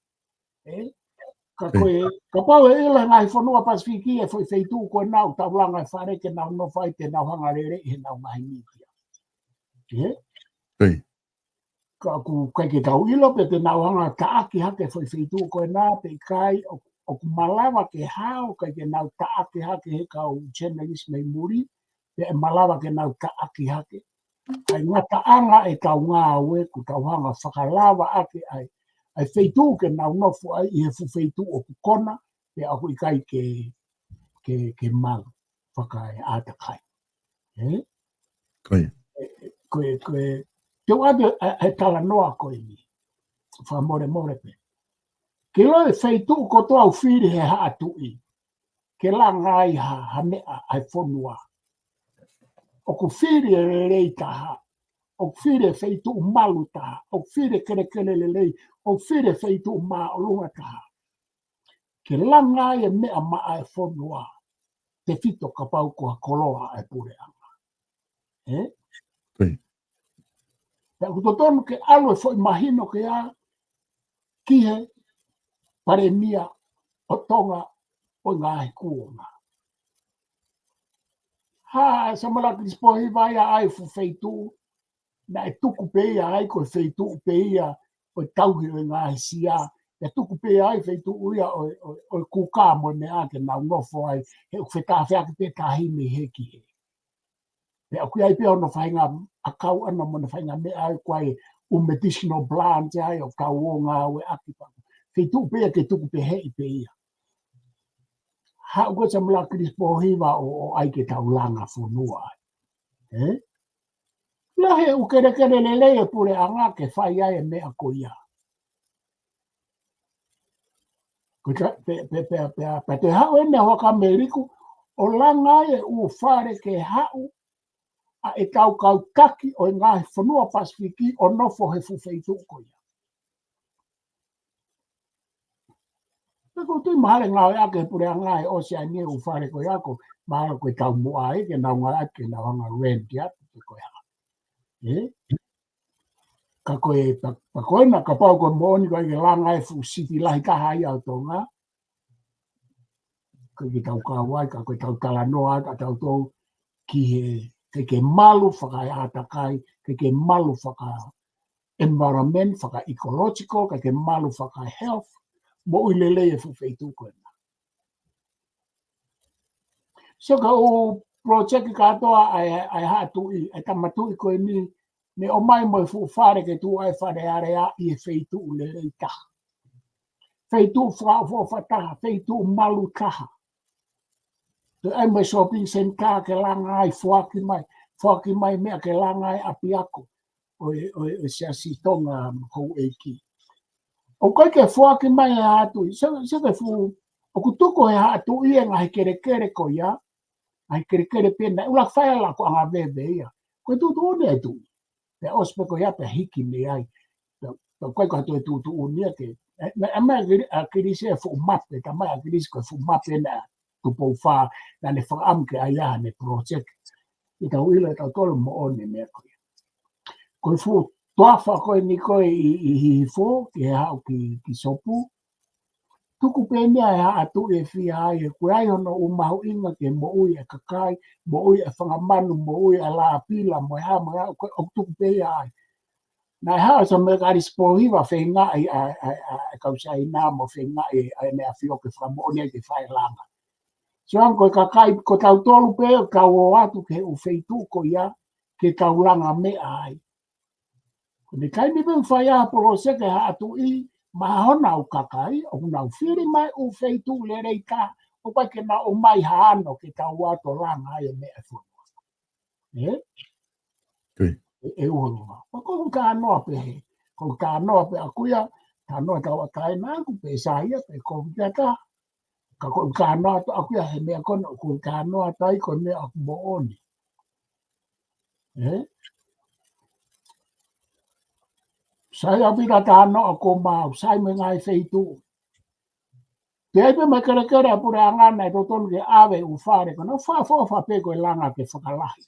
ka koe, ka pau e ila ngai whanua Pasifiki e wheitu koe nau taulanga e whare ke nau nofo ai te nau hangarere he nau ngahi nitia. Ka ku kai ke tau ilo pe te nauhanga taaki hake whaitu koe nā pe kai o ku malawa ke hao kai ke nau taaki hake he kau generis mei muri pe e malawa ke nau taaki hake ai ngata anga e tau ngā ue ku tauhanga whakalawa ake ai ai feitu ke nau nofo ai i he fu feitu o kukona pe aku i kai ke mal whakai atakai. Koe. Koe, te wade e tala noa koe ni, wha more pe. Ke loe feitu ko toa whiri he haa tui, ke la ngai ha mea ai whonua. O ku whiri e rei taha, o whiri e feitu malu taha, o whiri kere lei, o whiri e feitu maa o lunga taha. Ke la ngai e mea maa ai whonua, te fito ka pau ko koloa ai pure anga. Koe. Pea kutotonu ke alo e foi mahino ke a kihe pare mia o tonga o ngāhi kuonga. Ha, sa malaki dispohi vai a ai fu feitu, na e tuku peia ai ko feitu peia o tauhi o ngāhi sia, e tuku peia ai feitu uia o kuka mo ne a ke nau nofo ai, he uwheta whiaki pe tahimi heki he. Pe aku ai pe ono whainga a kau ana mo na whainga me ai koe medicinal plant ai o kau o ngā ue akipaku. Feitu peia ke tuku pe hei peia. Ha ua sa mala krispohiva o ai ke tau langa whunua ai. Lahe u kere lele e pure anga ke whai ai e mea ko ia. Pe te hau ene waka meriku, o langa e u whare ke hau a e kau taki o ngā whanua Pasifiki o nofo he fuwheitu ko ia. Peko tui mahale ngā ea ke pure anga e Oceania u whare ko ia ko mahale koe tau mua ai ke nau ngā ake na wanga rendi atu te koe hanga. Ka koe na ka pau koe mooni koe ke langa e fu siti lahi kaha ia o tonga. Koe ki tau kawai, ka koe tau talanoa, ka tau tau ki he ke malu whakai atakai, ke malu whaka environment, whaka ecological, ke malu whaka health, mo uilele e fu feitu koe na. So ka o project ka toa ai hatui, ai tamatui koe ni, me o mai mo fu whare ke tu ai whare area i e feitu ulele i taha. Feitu whataha, feitu malu taha. Te ai mai shopping center ke langa ai whaki mai mea ke langa ai api ako o siasi tonga kou eiki. O kai ke whaki mai e hatu, se ke fu, o kutuko e hatu i e ngahi kere ko ia, ngahi kere pena, ula whaela ko anga veve ia. Koe tutu une e tu, pe ospe ko ia pe hiki me ai, pe koe ko hatu e tutu unia ke, e mai a kirisi e fu mape, ka mai a kirisi ko e fu mape na, tupo wha, na ne whaamke a ia ne project. I tau ila tau tolo mo one mea koe. Koe fu toafa koe ni koe i hifo, ki he hao ki sopu. Tuku pēmea e haa atu e whia ai, e koe ai hono umahu inga ke mo ui e kakai, mo ui e whangamanu, mo ui e la pila, mo e haa mga koe o tuku pēmea ai. Nā e haa sa me kari spohiva whenga e kausai nā mo whenga e mea whio ke whamonia ke whae langa. So an koe kakai, ko tau tolu pēo, kau o atu ke u feitu ko ia, ke tau langa mea ai. Ni kai ni ben whai a polo se ke ha atu i, maha hona u kakai, o nau whiri mai u feitu le rei ka, o pai ke na o mai haano ke tau ato langa ai e mea whunua. E uholunga. O kou ka anoa pe he, kou ka anoa pe akuia, ka anoa tau a kai nāku pe sahia pe kou kia ta. Ka kou ka anoa to akuia he mea kono, kou ka anoa tai ko mea aku mo oni. Sai a pita ta anoa ko mau, sai me ngai feitu. Te aipe mai kere a pure angana e totonu ke awe u whare, kono wha pe koe langa ke whakalahi.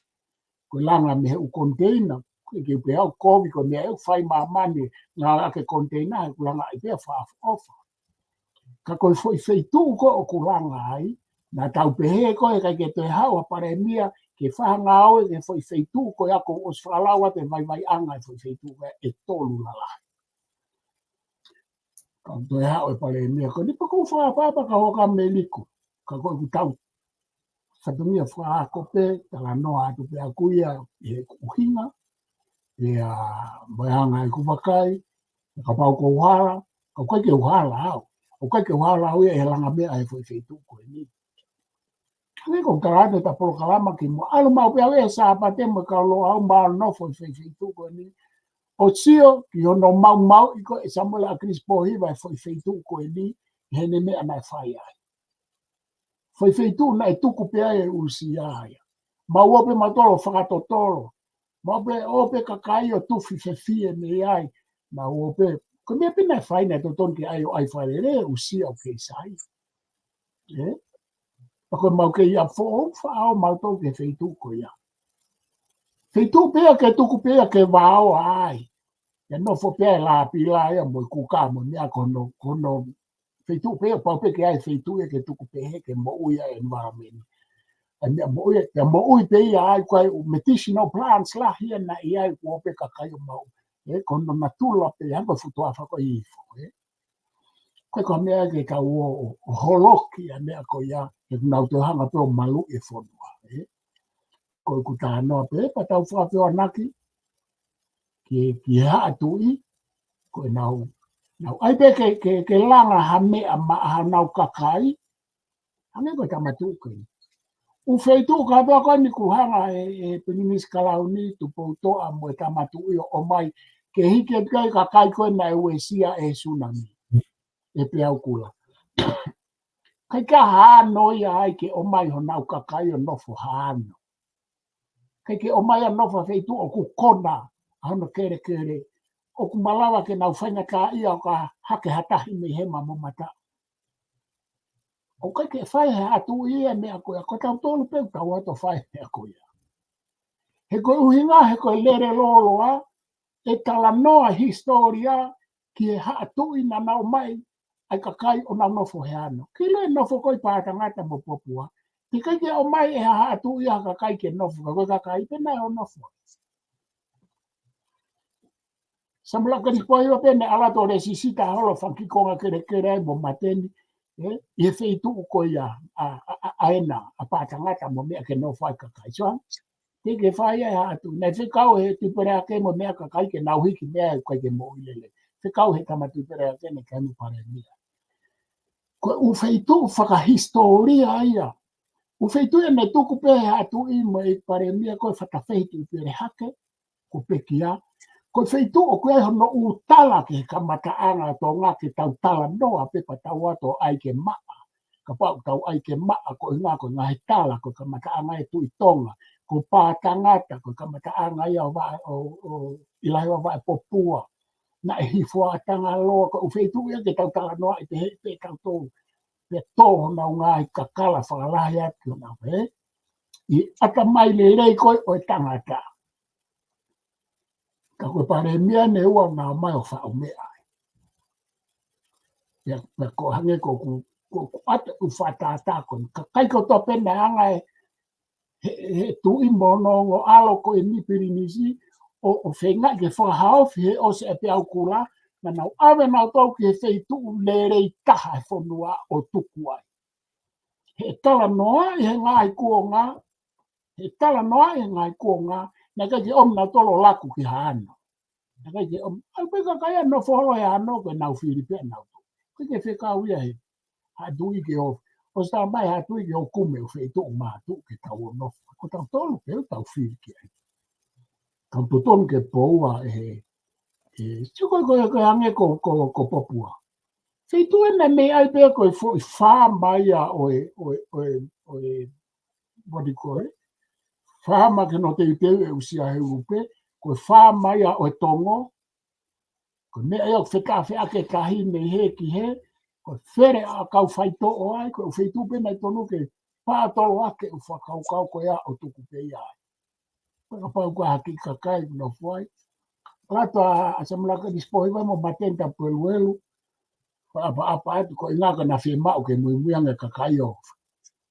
Koe langa me he u container, ke upe au kovi ko mea e whai mamani ngā ake container he kulanga i pia wha. Ka koe foi feitu ko o kulanga ai, na tau pehe koe kai ke toi hau a pare mia, ke whahanga au e foi feitu ko ako os whalawa te vai anga e foi feitu e tolu la lahi. Ka toi hau e pare mia, ko nipa kou whaapapa ka hoka me liku, ka koe ku tau. Satumia wha kope, tala noa atu pe akuia e kuhinga, e moehanga e kuwakai, ka pau ko wara, o kai ke uhala o kai ke uhala o e langa me ai foi feito ko ni ngai ko karate ta por kalama ki mo alo mau pe ave sa pa te mo ka lo au ma no foi feito ko ni o tio ki ono mau iko e samola Chris Pohi vai foi feito ko ni hene me ana fai ai foi feito na e tuku pe ai usia ai ma o pe matolo fakatotolo ma pe o pe kakai o tu fifie me ai ma o pe ko me pe na fai na to ton ki ai fai re usia o ke sai ko mau ke ia fo fa o mau to ke feito ko ia feito pe ke tuku pe ke vao ai ya no fo pe la pila ia mo ku ka mo nia kono feito pe pa pe ke ai feito ke tuku pe ke mo ia environment and mo ui pe ia ai kwai medicinal plants la hia na ia ko pe ka kai mo kono natula pe anga futo afa ko i fo ko mea ke ka o holoki a mea ko ia e nau te hanga pe o malu e fonua ko ku ta no pe pa tau fa pe o naki ki ha atui ko nau ai pe ke langa ha me a ma ha nau kakai ane ko ta matu ko u feitu ka pe ko ni ku hanga e peninis kalauni tu po to a mo ta matu o mai ke hike kai kakai ko na e sia e tsunami e pe au kula kai ka hano ia ai ke o mai ho nau kakai o nofo hano kai ke o mai a nofo feitu o ku kona ano kere o ku malawa ke nau whainga ka ia o ka hake hatahi me he mamo mata o kai ke whai he atu ia mea koia ko tau tolu pe tau ato whai mea koia he koe uhinga he koe lere loloa e tala noa historia ki he atu ina nau mai ai kakai o nau nofo he ano. Ki le nofo koi pātangata mo popua. Ki kai ke o mai e ha atu ia kakai ke nofo. Ka koe kakai pena e o nofo. Samula ka dispo iwa pene alato re sisita holo whankikonga kere ai mo mateni. I he wheitu uko ia a ena a pātangata mo mea ke nofo ai kakai. So, ki ke whai e ha atu. Nei whikau he tupere ake mo mea kakai ke nau hiki mea e koe ke mo ilele. Whikau he tamatupere ake ne kanu pare mea. Ko u feitu whakahistoria ia. U feitu e me tuku pe atu i mo e pare mia koe whakawheitu i pere hake, ko pekia. Ko feitu o koe hono u tala ke kamataanga tō ngā ke tau tala noa pepa tau ato ai ke maa. Ka pau tau ai ke maa ko i ngā ko ngā he tala ko kamataanga e tu i tonga. Ko pātangata ko kamataanga ia o ilahi wa vai popua. Na e hifua atanga loa ko u feitu ia ke tau tala noa i te he pe tau tō. Pe tō na ngā i kakala whakalahi atu na he. I ata mai le rei koe o e tangata. Ka koe pare mea ne ua ngā mai o whao mea. Pe ko hange ko ku ata u whatata koe. Ka kai ko tō pena anga he tu i mono o alo ko e nipiri nisi o whenga ke whakahaofi he o se e pe au kura. Na nau awe nau tau ki he wheitu le rei taha e whonua o tuku ai. He tala noa i he ngai kuonga, he tala noa i he ngai kuonga, na kai ke omna tolo laku ki haano. Na kai ke om, ai peka kai no wholo e ano koe nau whiripe nau tu. Kai ke whekau ia he, ha tui ke o, o sta mai ha tui ke o kume o wheitu o mātu ke tau o nofu. Ko tau tolu ke o tau whirike ai. Tau tutonu ke poua e he, tuko koe hange ko popua. Feitu ena me ai pe koe foi whāma ia wadi koe. Whāma ke no te uteu e usia he upe. Koe whāma ia o tongo. Koe mea ia wheka ake kahi me he ki he. Koe where a kau whaito o ai. Koe feitu pena i tonu ke pātolo ake u whakau koe a o tuku pe ia ai. Koe ka pau koe haki kakai no whai. Rato a samulaka dispohiva mo matenta pueluelu. Apa atu ko inga ka na whima o ke muimuanga kakai o.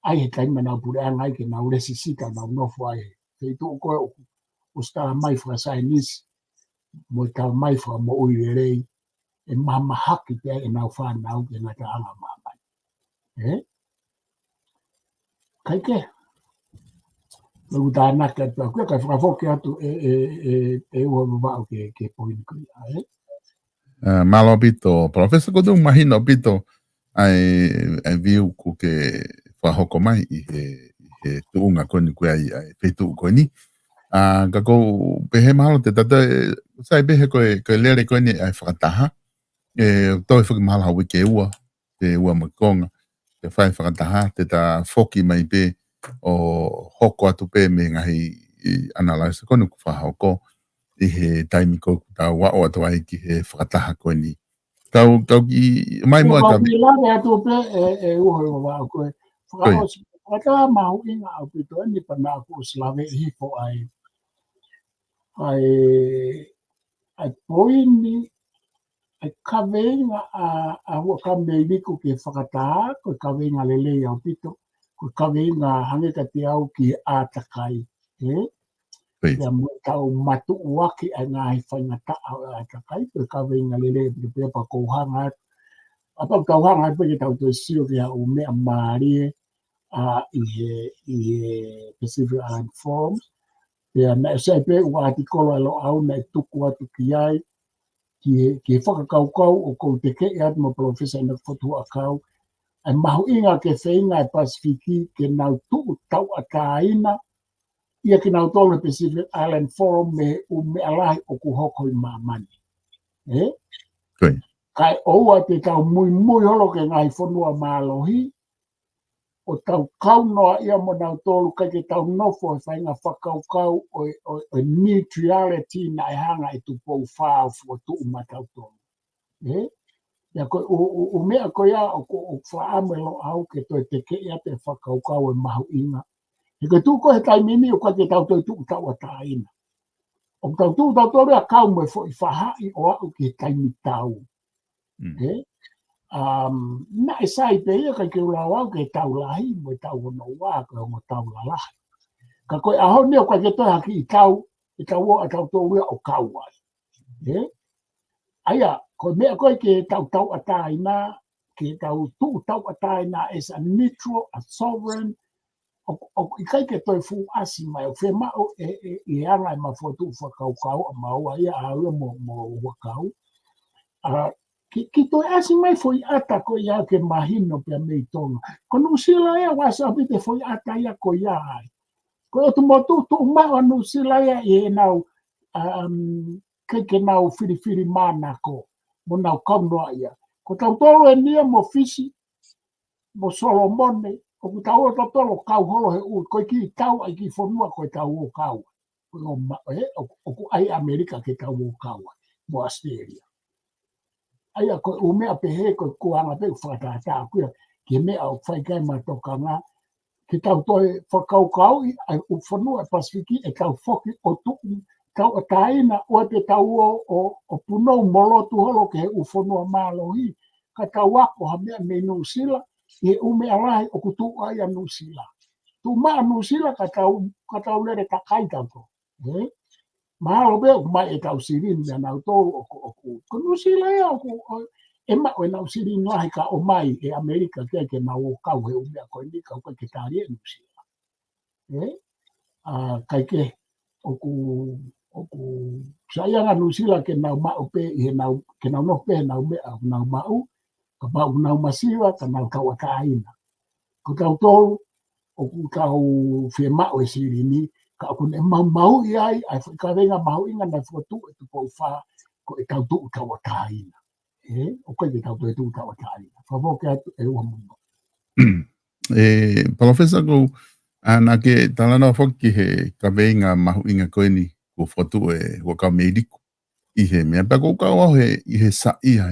Ai he kaima nau pure angai ke nau resi sika nau nofu ai. Feitu o koe o stara mai wha Chinese. Mo i tau mai wha mo uirerei. E mama haki te e nau whanau ke ngata anga mamai. Kai ke? Nau tā naka atu koe kai whakafoke atu e ua mawao ke poini kui. Malo pito, professor ko dung mahino pito ai viu ku ke whahoko mai i he tuunga koni kua ai petu koni. Ka kou pehe mahalo te tata, sai pehe koe lere koni ai whakataha. Toi whakimahalo hawi ke ua, te ua makonga. Te whai whakataha, te ta whoki mai pe o hoko atu pe me ngahi analyse koni ku whahoko. I he taimi ko ta wao atu ai ki he whakataha koni. Kau ki mai mua ka Wapilane atu pe uho wa koe. koi. Whakata mahu inga au pito ni pana aku slave hifo ai poini ai kaweinga a hua kameiliko ke whakata koe kaweinga lele au pito. Koe kaweinga hange ka te au ki ātakai. Koi. Ia mo tau matu waki ai ngāhi whaingata au ātakai. Koe kaweinga lele pe pa kouhanga apa tau hanga pe tau te sio ke o mea marie i he Pacific Island Forum. Pea na sai pe ua atikolo alo au na tuku atu ki ai ki whakakaukau o kou te ke atu ma professor na whatua akau. Ai mahu inga ke whainga e Pasifiki ke nau tuu tau ataina ia ke nau tolu Pacific Island Forum me alahi o ku hoko i mamani. Koi. Kai oua te tau mui holo ke ngai whanua mālohi, o tau kaunoa ia mo nau tolu kai ke tau nofo e whainga whakaukau o neutrality na e hanga i tu pou whao fua tu umatau tolu. Ia koe o mea koe ia o whaamelo au ke toi te ke ia te whakaukau e mahu inga. E koe tu koe he taimini o kai ke tau toi tu tau ataina. O tau tu tau tolu a kau me fo i whahai o au ke taimi tau. Na e sai pe ia kai ke ula wau ke tau lahi mo tau ono wā ko mo tau la lahi. Ka koe aho neo kai ke toi haki i tau o a tau tō ua o kau ai. Aia, koe mea koe ke tau ataina, ke tau tu tau ataina as a neutral, a sovereign, o i kai ke toi fu asi mai o whe mao e anga e mafotu whakaukau a maua ia a ua mo wakau. Ki toi asi mai foi ata ko ia ke mahino pe mei tonga. Ko nusila ia wasa pite foi ata ia ko ia ai. Ko o tumotu tu maa nusila ia e nau ke nau whiri mana ko. Mo nau kaunoa ia. Ko tau tolo e nia mo fisi, mo Solomone, o ku tau o tau tolo kau holo he ui. Ko ki tau ai ki whanua ko tau o kau. O ku ai Amerika ke tau o kau. Mo Australia. Aia ko o mea pehe ko kuanga pe whakatata kuia ke mea o whaikai matokanga ke tau toi whakaukau ai o whanua Pasifiki e tau whoki o tuku tau ataina o te tau o punou molotu holo ke he u whanua mālohi ka tau wako ha mea me Nusila e o mea lahi o kutu ai a Nusila. Tu maa Nusila ka tau lere takai tanto. Mahalo be mai e tau sirin me nau tolu o Nusila ia e mao e nau sirin lahi ka o mai e Amerika ke nau o kau he umea koe ni kau ke tari e Nusila. Kai ke o ku sayanga Nusila ke nau mao pe ke nau no pe nau mea nau mao ka pau nau masiwa ka nau kau ataina. Ko tau tolu o ku kau whe mao e sirini ka aku ne mau iai ai ka venga mau inga na fotu e tu pou fa ko e tau tu tau ataina. O kai ke tau tu tau ataina. Favor ke atu e ua mungo. Professor ko ana ke talana foki he ka venga mahu inga koe ni ko fotu e waka mediku. I he mea pa ko kaua he i he sa ia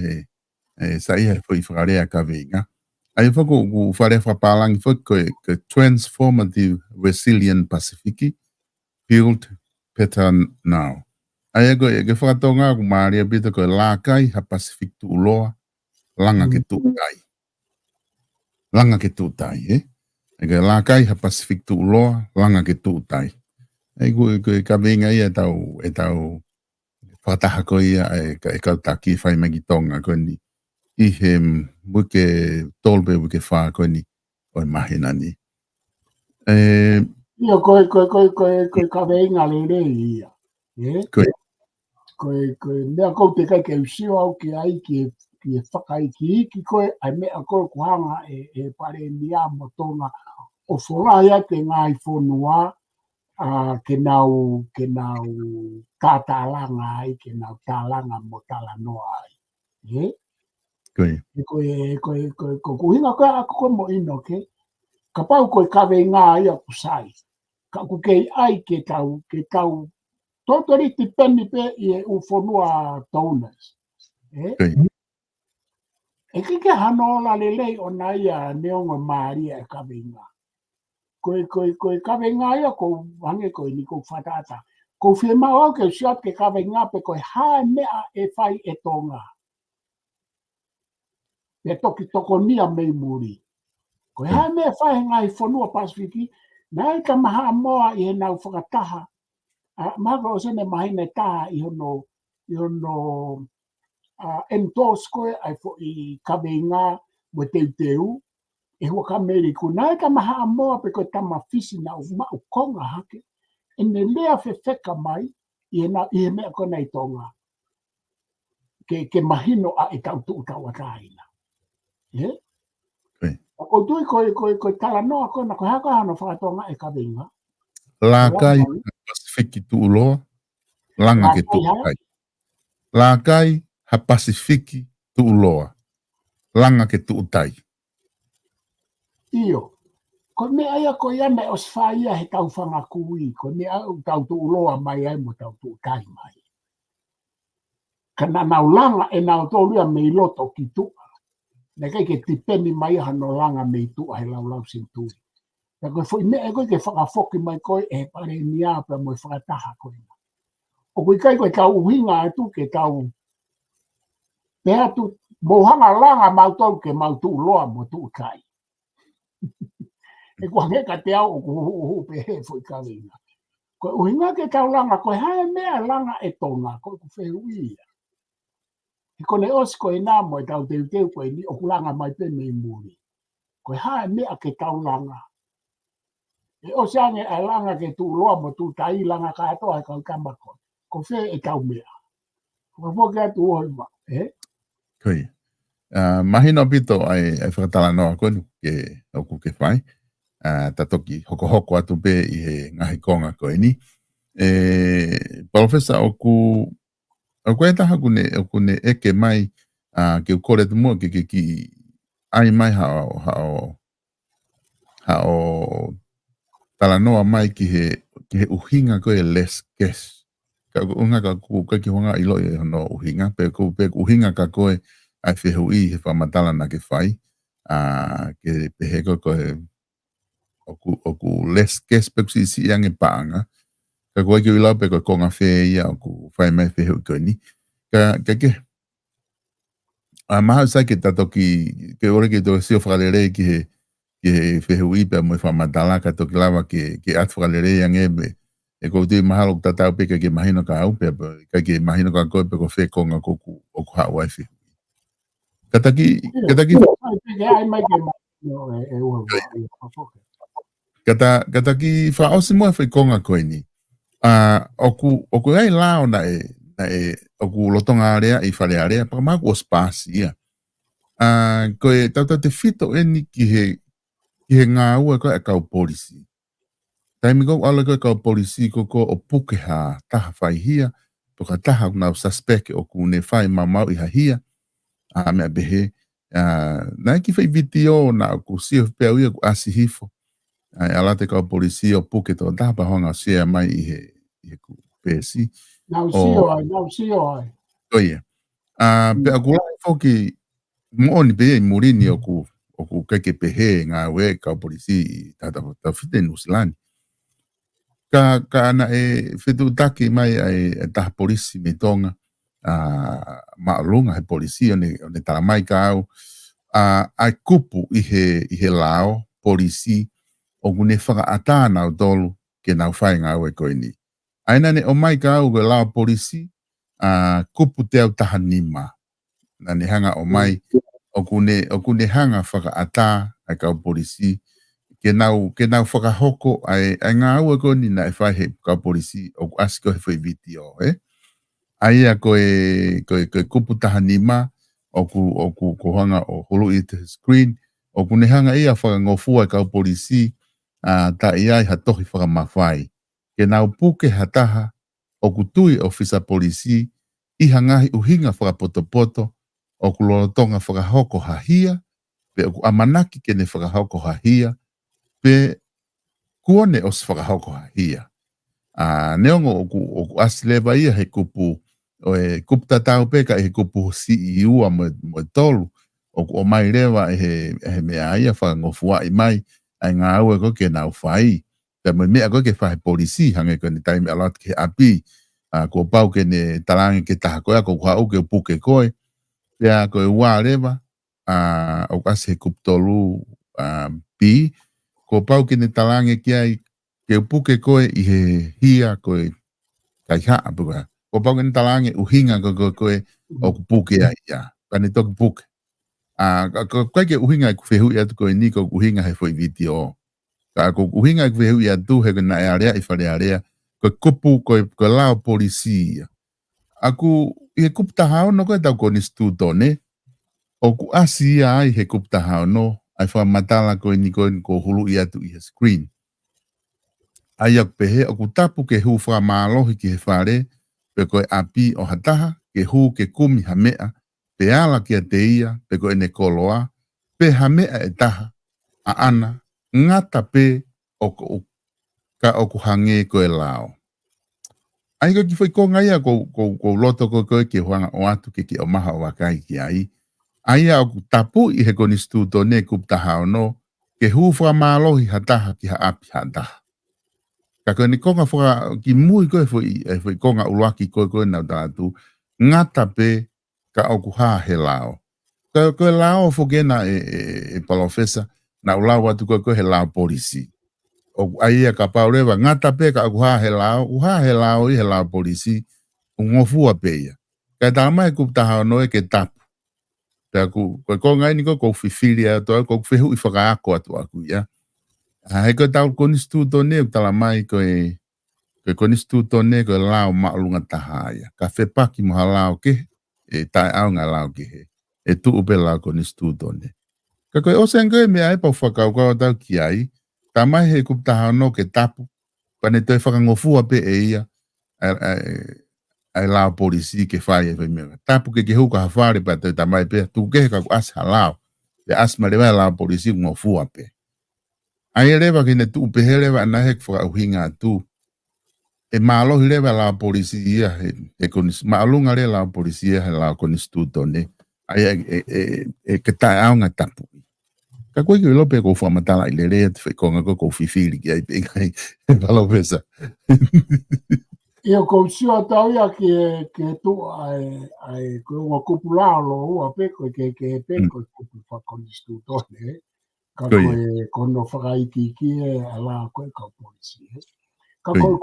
sa ia foi whakarea ka venga. Ai whako ku whare whapalangi whako ke Transformative Resilient Pasifiki Build Better Now. Ai ko e ke whakatonga ku maaria pita ko lākai ha Pacific tu uloa langa ke tūtai. Langa ke tūtai, E ke lākai ha Pacific tu uloa langa ke tūtai. Ai ko e ka venga ia e tau whataha ko ia e kau taki whai magi tonga ko ni. I he muke tolpe muke wha ko ni o e mahina ni. Ia koe ka veinga le ia. Koe. koe mea kou te kai ke usio au ki ai ki e whakai ki iki koe, ai mea koe kuhanga e pare mia mo tonga o wholai te ngā i whonua, ke nau tātālanga ai, ke nau tālanga mo tala noa ai. Koe. Ko kuhinga koe ako koe mo ino ke, ka pau koe kawe ngā ia kusai. Ka ku kei ai ke tau totoriti peni pe i e uwhonua taunas. Koe. E kike hanola lelei o na ia neonga Maria e kawe ngā. Koe kawe ngā ia ko wange koe ni ko whatata. Ko whie mau au ke siat ke kawe ngā pe koe hae mea e whai e tonga. E toki toko nia mei muri. Koe hae mea whai ngai whonua Pasifiki, nai ka maha moa i he nau whakataha. Maka o sene mahine taha i hono endorse koe ai fo i kawe ngā mo teu. E hua ka meri ku nai ka maha moa pe koe tama fisi na u konga hake. E ne lea whewheka mai i he mea kona i tonga. Ke mahino a i tau tau ataina. Ko tui koe tala noa kona, koe haka hano whakatonga e ka winga. La kai Pasifiki tu uloa, langa ke tu kai. La kai ha Pasifiki tu uloa, langa ke tu utai. Iyo. Ko me aia ko iana o sfaia he tau whanga kui, ko me au tau tu uloa mai ai mo tau tu utai mai. Kana nau langa e nau tōlua mei loto ki tua. Ne kai ke tipeni mai hano langa mei tua he lau sinturi. Ta koe foi me e koe ke whakafoki mai koe e pare nia pe mo whakataha koe. O koe kai koe tau uhinga atu ke tau pēha tu mohanga langa mau tau ke mau tu uloa mo tu utai. E kua ngeka te au o kuhu pe he foi kawinga. Koe uhinga ke tau langa koe hae mea langa e tonga koe ku whewia. E kone osi koe nā mo e tau teu koe ni o kulanga mai pe mei muri. Koe hae mea ke tau langa. E osi ange e langa ke tu loa mo tu tai langa ka atoa e kau kamako. Ko whe e tau mea. Ko whoke atu oi ma. Koe. Mahino pito ai whakatala noa koe ke oku ke whai. Tatoki hoko atu pe i he ngahi konga koe ni. Professor oku e taha kune eke mai ke ukore tu mua ke ki ai mai hao tala noa mai ki he uhinga koe less guess. Ka unga ka ki honga ilo i hono uhinga, pe uhinga ka koe ai whihui he whamatala na ke whai. Ke pehe koe oku less guess pe si ange paanga. Ka koe ki ulau pe koe konga whea ia oku whai mai whihui koe ni. Ka ke maha sai ke tatoki ke ore ke to sio whakalere ki he whihui pe mo whamatala ka toki lawa ke atu whakalere angebe. E ko tui mahalo tatau pe ke mahino ka au pe ke mahino ka koe pe ko whe konga koku oku hawai whihui. Kataki kataki whaosi mua whi konga koe ni. Oku ai lao na oku lotonga area i whare area, pa maku o spasi ia. Koe tauta te whito eni ki he ngā ua koe a kau polisi. Taimi kou ala koe kau polisi koko o pukeha taha whai hia, poka taha nau suspect o kune whai mamau i hahia, mea behe. Nai ki whai video na ku sio pēu ia ku asi hifo. Ala te kau polisi o puke to taha pahonga sea mai i he ku pēsi. Nau sio ai. Oia. Pe aku lai foki mo ni pe murini oku kake pehe ngā we kau polisi tata white nusilani. Ka ana e whitu taki mai e taha polisi me tonga maalunga he polisi o ne taramai ka au ai kupu i he lao polisi o gune whaka atana o tolu ke nau whai ngā we koe ni. Aina ne o mai ka au ke lao polisi kupu te au taha nima. Na ne hanga o mai o kune hanga whaka ata ai kau polisi ke nau whakahoko ai ngā ua koe ni na e whai he kau polisi o asiko he whai video, Aia koe kupu tahanima, o ku hanga o hulu i te screen, o ku nehanga ia whakangofua e kau polisi, ta iai hatohi whakamawhai. Ke nau puke hataha, o ku tui ofisa polisi, i hangahi uhinga whakapotopoto, o ku lolotonga whakahoko hahia, pe o ku amanaki ke ne whakahoko hahia, pe kuone o se whakahoko hahia. Neongo o ku asileva ia he kupu, kupu tatau peka he kupu si i ua mo tolu, o mai rewa he mea ia whakangofua i mai, ai ngā ua ko ke nau whai, te mo mea ko ke whahe polisi, hange ko ni taimi alat ke api, ko pau ke ne tarangi ke taha koea, ko hau ke puke koe, pea koe ua rewa, o kasi he kupu tolu pi, ko pau ke ne tarangi ki ai, ke puke koe i he hia koe kai haa puka. Ko pau ke ne tarangi uhinga koe o ku puke ai ia, ka ne toki puke. Koe ke uhinga i ku whehu i atu koe ni ko uhinga he fwoi viti o. Ka ko uhinga i ku whehu i atu he koe na e area i whare area, koe kupu koe lao polisi ia. Aku i he kupu tahao no koe tau ko ni stu tone, o ku asi ia ai he kupu tahao no, ai wha matala koe ni koe ko hulu i atu i he screen. Ai ak pehe o ku tapu ke hu wha mālohi ki he whare, pe koe api o hataha, ke hu ke kumi ha mea, pe ala ki a te ia, pe koe ne koloa, pe ha mea e taha, a ana, ngata pe o ku hange koe lao. Ai ko ki whai konga ia ko loto koe ke huanga o atu ke o maha o wakai ki ai. Ai au ku tapu i he koni stuto ne kuptaha o no, ke hu wha mālohi hataha ki ha api hataha. Ka koe ni konga whaka ki mui koe fwoi konga uruaki koe nau tātu, ngata pe ka o ku haa he lao. Koe lao whokena palofesa, na ulau atu koe he lao polisi. O ai ka paurewa ngata pe ka ku haa he lao i he lao polisi, ngofua pe ia. Ka tā mai kuptaha o no e ke tapu. Te aku, koe ngai ni ko whiwhiri a toa, ko whihu i whakaako atu aku, ia. He koe tau koni stuto ne, tala mai koe koni stuto ne, koe lao maalunga taha ia. Ka whepaki moha lao ke, e tae au ngā lao ke he. E tu upe lao koni stuto ne. Ka koe osen koe mea e pau whakau kau tau ki ai, ta mai he kuptaha no ke tapu, pane toi whakangofua pe e ia, ai lao polisi ke whai e whaimea. Tapu ke huka hawhare pa te tamai pe, tu ke ka ku as halao. Te as ma lewa lao polisi ngo fua pe. Ai rewa ke ne tu pe he rewa na hek whaka uhinga tu. E maalohi rewa lao polisi ia, e konis, maalunga re lao polisi ia he lao konis tu tone. Ai e ke tae aunga tapu. Ka koe ki lope ko whamatala i le rea te whaikonga ko whiwhiri ki ai pe ngai. Palo pesa. Ia ko sio tau ia ke tu ai ko wa kupula lo wa pe ko ke pe ko kupu fa kon stu to ne ka ko ko no fa ki ala ko ka polisi ka ko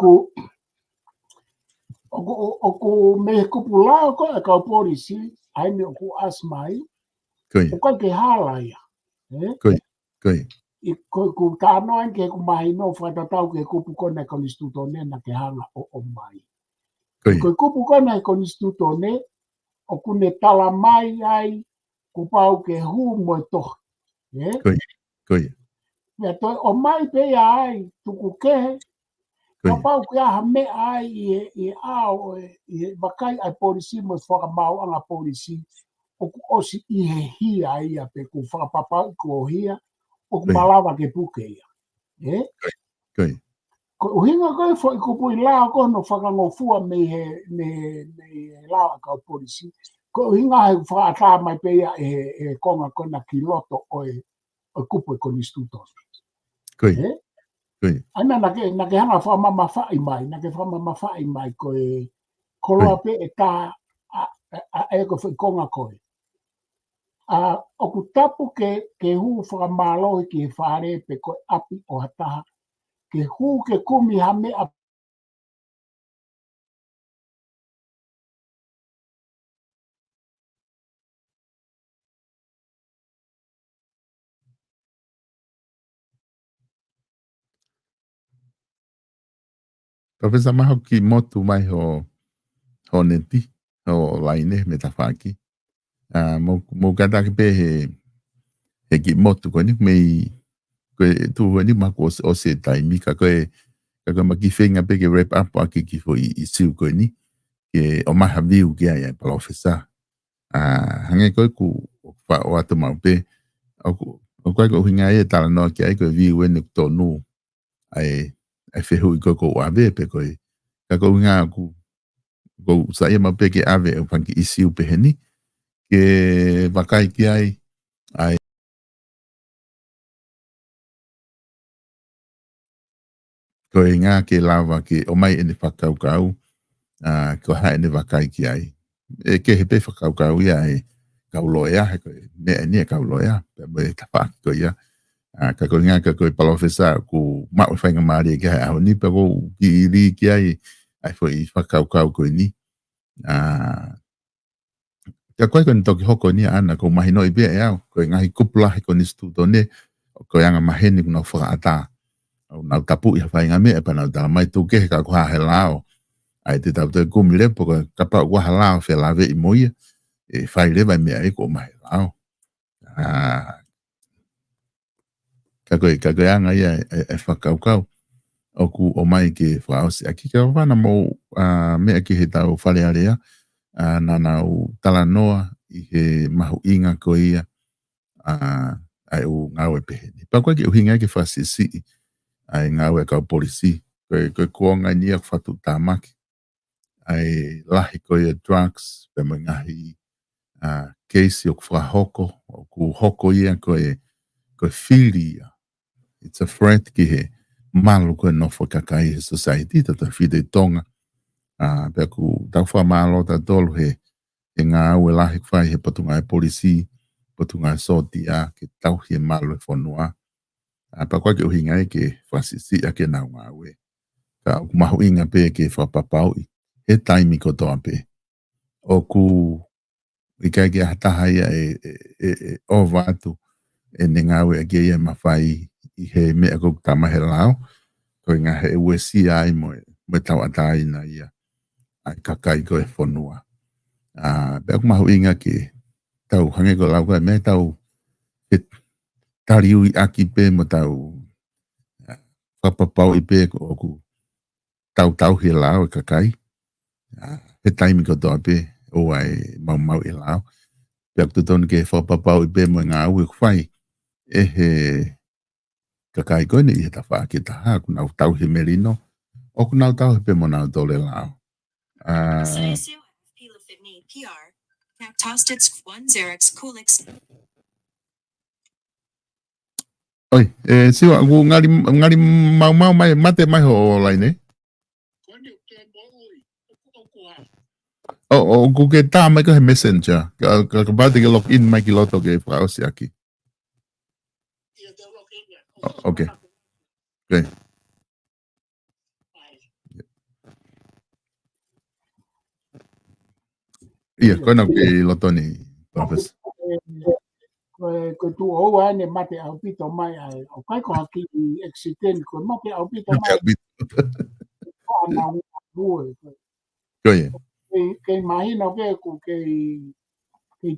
ku me kupula ko ka polisi ai me ku asmai ko ke hala ia i ko ta no en ke ku mai no fa ta tau ke kupu ko na kon stu to ne na ke hala o mai. Ko kupu kona ko instituto ne o kune tala mai ai ko pau ke hu mo to Koi. Ya to o mai pe ai tu ku ke ka pau ke ha me ai i ao i bakai ai polisi mo fora mau anga polisi o ku osi i he hi ai a pe ku fa papa ko hia o ku malava ke puke ia. Koi. Ko hinga ko fo ko pui la ko no whakangofua me la ka polisi ko hinga he whaata mai pe e konga kona ki loto o kupu ko ni stuto Koi. Ana na ke hanga wha mama whai mai na ke wha mama whai mai ko koloa pe e tā e ko konga koe o ku tapu ke hu whakamalohi ki whare pe ko api o hataha ke hu ke kumi ha mea Profesa maho ki motu mai ho honeti o laine me tafaki mo kata ke pe he ki motu ko ni me ko tu ni ma ko o se taimi ka ko ma ki fenga pe ke rep up aki ki fo I siu ko ni ke o ma haviu ke ai professor hange ko ku fa o atu ma pe o ko hinga e tala no ke ai ko vi wen to no ai fe hu ko ave pe ko ka ko hinga ku go sa ma pe ke ave o pan ki isiu pe heni ke vakai ki ai ko inga ke lava ke o mai ene whakaukau ko hae ne vakai ki ai ke he pe whakaukau ia kauloea he koe ne kauloea pe me ta whaki ko ia ka ko inga ka koe palofesa ku mau whainga maari ke hae aho ni pe ko ki iri ki ai fo I whakaukau ko ni ka koe ko ni toki hoko ni ana ko mahi no I bea e au ko ngahi kupula he ko ni stuto ne ko anga maheni kuna whakaata au nau tapu I whainga me e pa nau tala mai tu ke ka kua he lao ai te tau te kumi lepo ka kapa kua he lao whe lawe I moia e whai lewa mea e ko mai lao ka koe anga ia e whakaukau o ku o mai ke whaosi aki ka wana mo mea ki he tau whale area na nau tala noa I he mahu inga ko ia ai u ngau e peheni pa koe ki uhinga ke whasisi ai ngau e kau polisi koe kuonga nia whatu tamaki ai lahi koe drugs pe mo ngahi case o whahoko o ku hoko ia koe whiri it's a threat ki he malu koe nofo kakai he society tata whide tonga pe ku tau wha malo ta tolu he ngā ue lahi whai he patunga e polisi patunga e soti ke tau he malu e whanua pa koe ke uhinga e ke whasisi a ke nau ngā ue ka mahu inga pe ke whapapau he taimi ko toa pe o ku I kai ke hataha ia o vatu e ne ngawe a kia ia mawhai I he mea kou tamahe lao ko ngā he uesi ai mo tau atai na ia ai kakai ko e whanua pe aku mahu inga ke tau hange ko lau koe me tau tariu I aki pe mo tau whapapau I pe ko ku tau he lao e kakai he taimi ko toa pe o ai mau I lao pe aku tutonu ke whapapau I pe mo ngā ue kwhai he kakai koe ni I he ta wha ke taha ku nau tau he merino o ku nau tau he pe mo nau tole lao oi siwa ku ngari mau mai mate mai ho lai ne ku ke tā mai ko he messenger ka bate ke log in mai ki loto ke whaosi aki okay ia koe nau ke loto ni professor ko tu o ane mate au pito mai ai o kai ko haki exiten ko mate au pito mai ana uwe ke imagino ke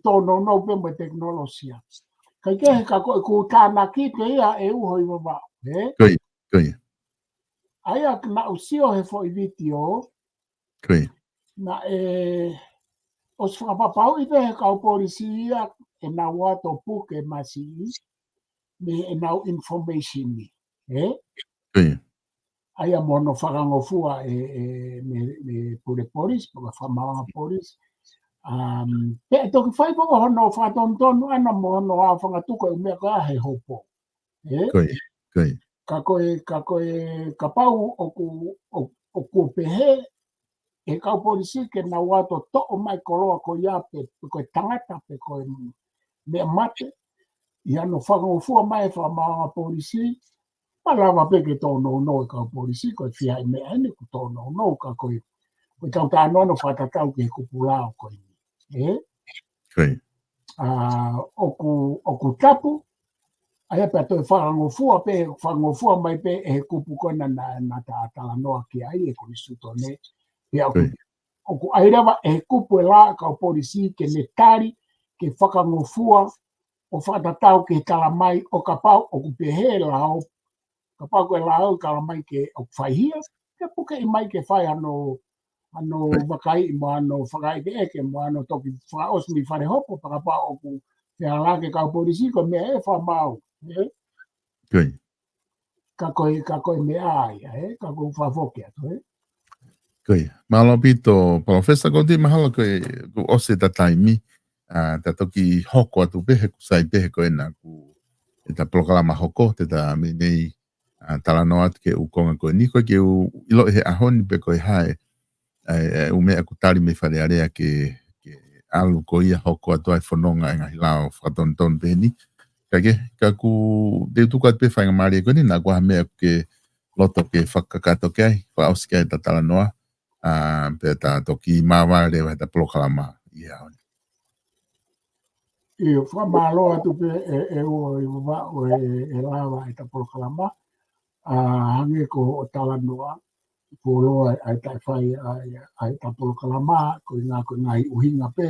tono no pe mo tecnologia kai ke ko kana ki ke ia e u hoi baba koi ai ak na usio he fo video na os whapapau I te he kau polisia e na wato puke masi me e nau information ni. Ai a mono whakangofua me pure polis, pura whamanga polis. Pe e toki whai poko hono whatontonu ana mono a whangatuko I mea ka he hopo. Ka koe ka pau o ku pehe e kau polisi ke na wato to'o mai koloa ko ia pe koe tangata pe koe mea mate ia no whakangofua mai whamanga polisi malawa pe ke tono no e kau polisi koe whia I mea ene ku tono no ka koe kau tānono whatatau ke kupulao koe o ku tapu aia pe toi whakangofua pe whakangofua mai pe e kupu kona na tā noa ki ai e koni sutone pe au o ku airawa e kupu e la ka o polisi ke le tari ke whakangofua o whakatatau ke talamai o ka pau o ku pehe lao ka pau ke lao talamai ke o whaihia ke puke i mai ke whai ano wakai mo ano whakai ke eke mo ano toki whaosmi whare hopo pa ka pau o ku te ala ke ka o polisi ko mea e whamau ka koe mea ai ka koe whafoke atu Koe, malo pito profesa ko di mahalo koe ku ose ta taimi ta toki hoko atu pehe ku sai pehe koe na ku e ta proklama hoko te ta me nei talanoa ke u konga koe ni koe ke u ilo he ahoni pe koe hae u mea ku tali me whare area ke alu ko ia hoko atu ai whanonga e ngahi lao whatonton pehe ni ka ku te tuku atu pe whainga maari koe ni na kua mea ke loto ke whakakato ke ai whaosi ke ai ta talanoa pe ta toki mawa le wa ta proklama ia e whamalo atu pe o wa o e lawa e ta proklama hange ko o talanoa polo ai ta whai ai ta proklama ko ngā uhinga pe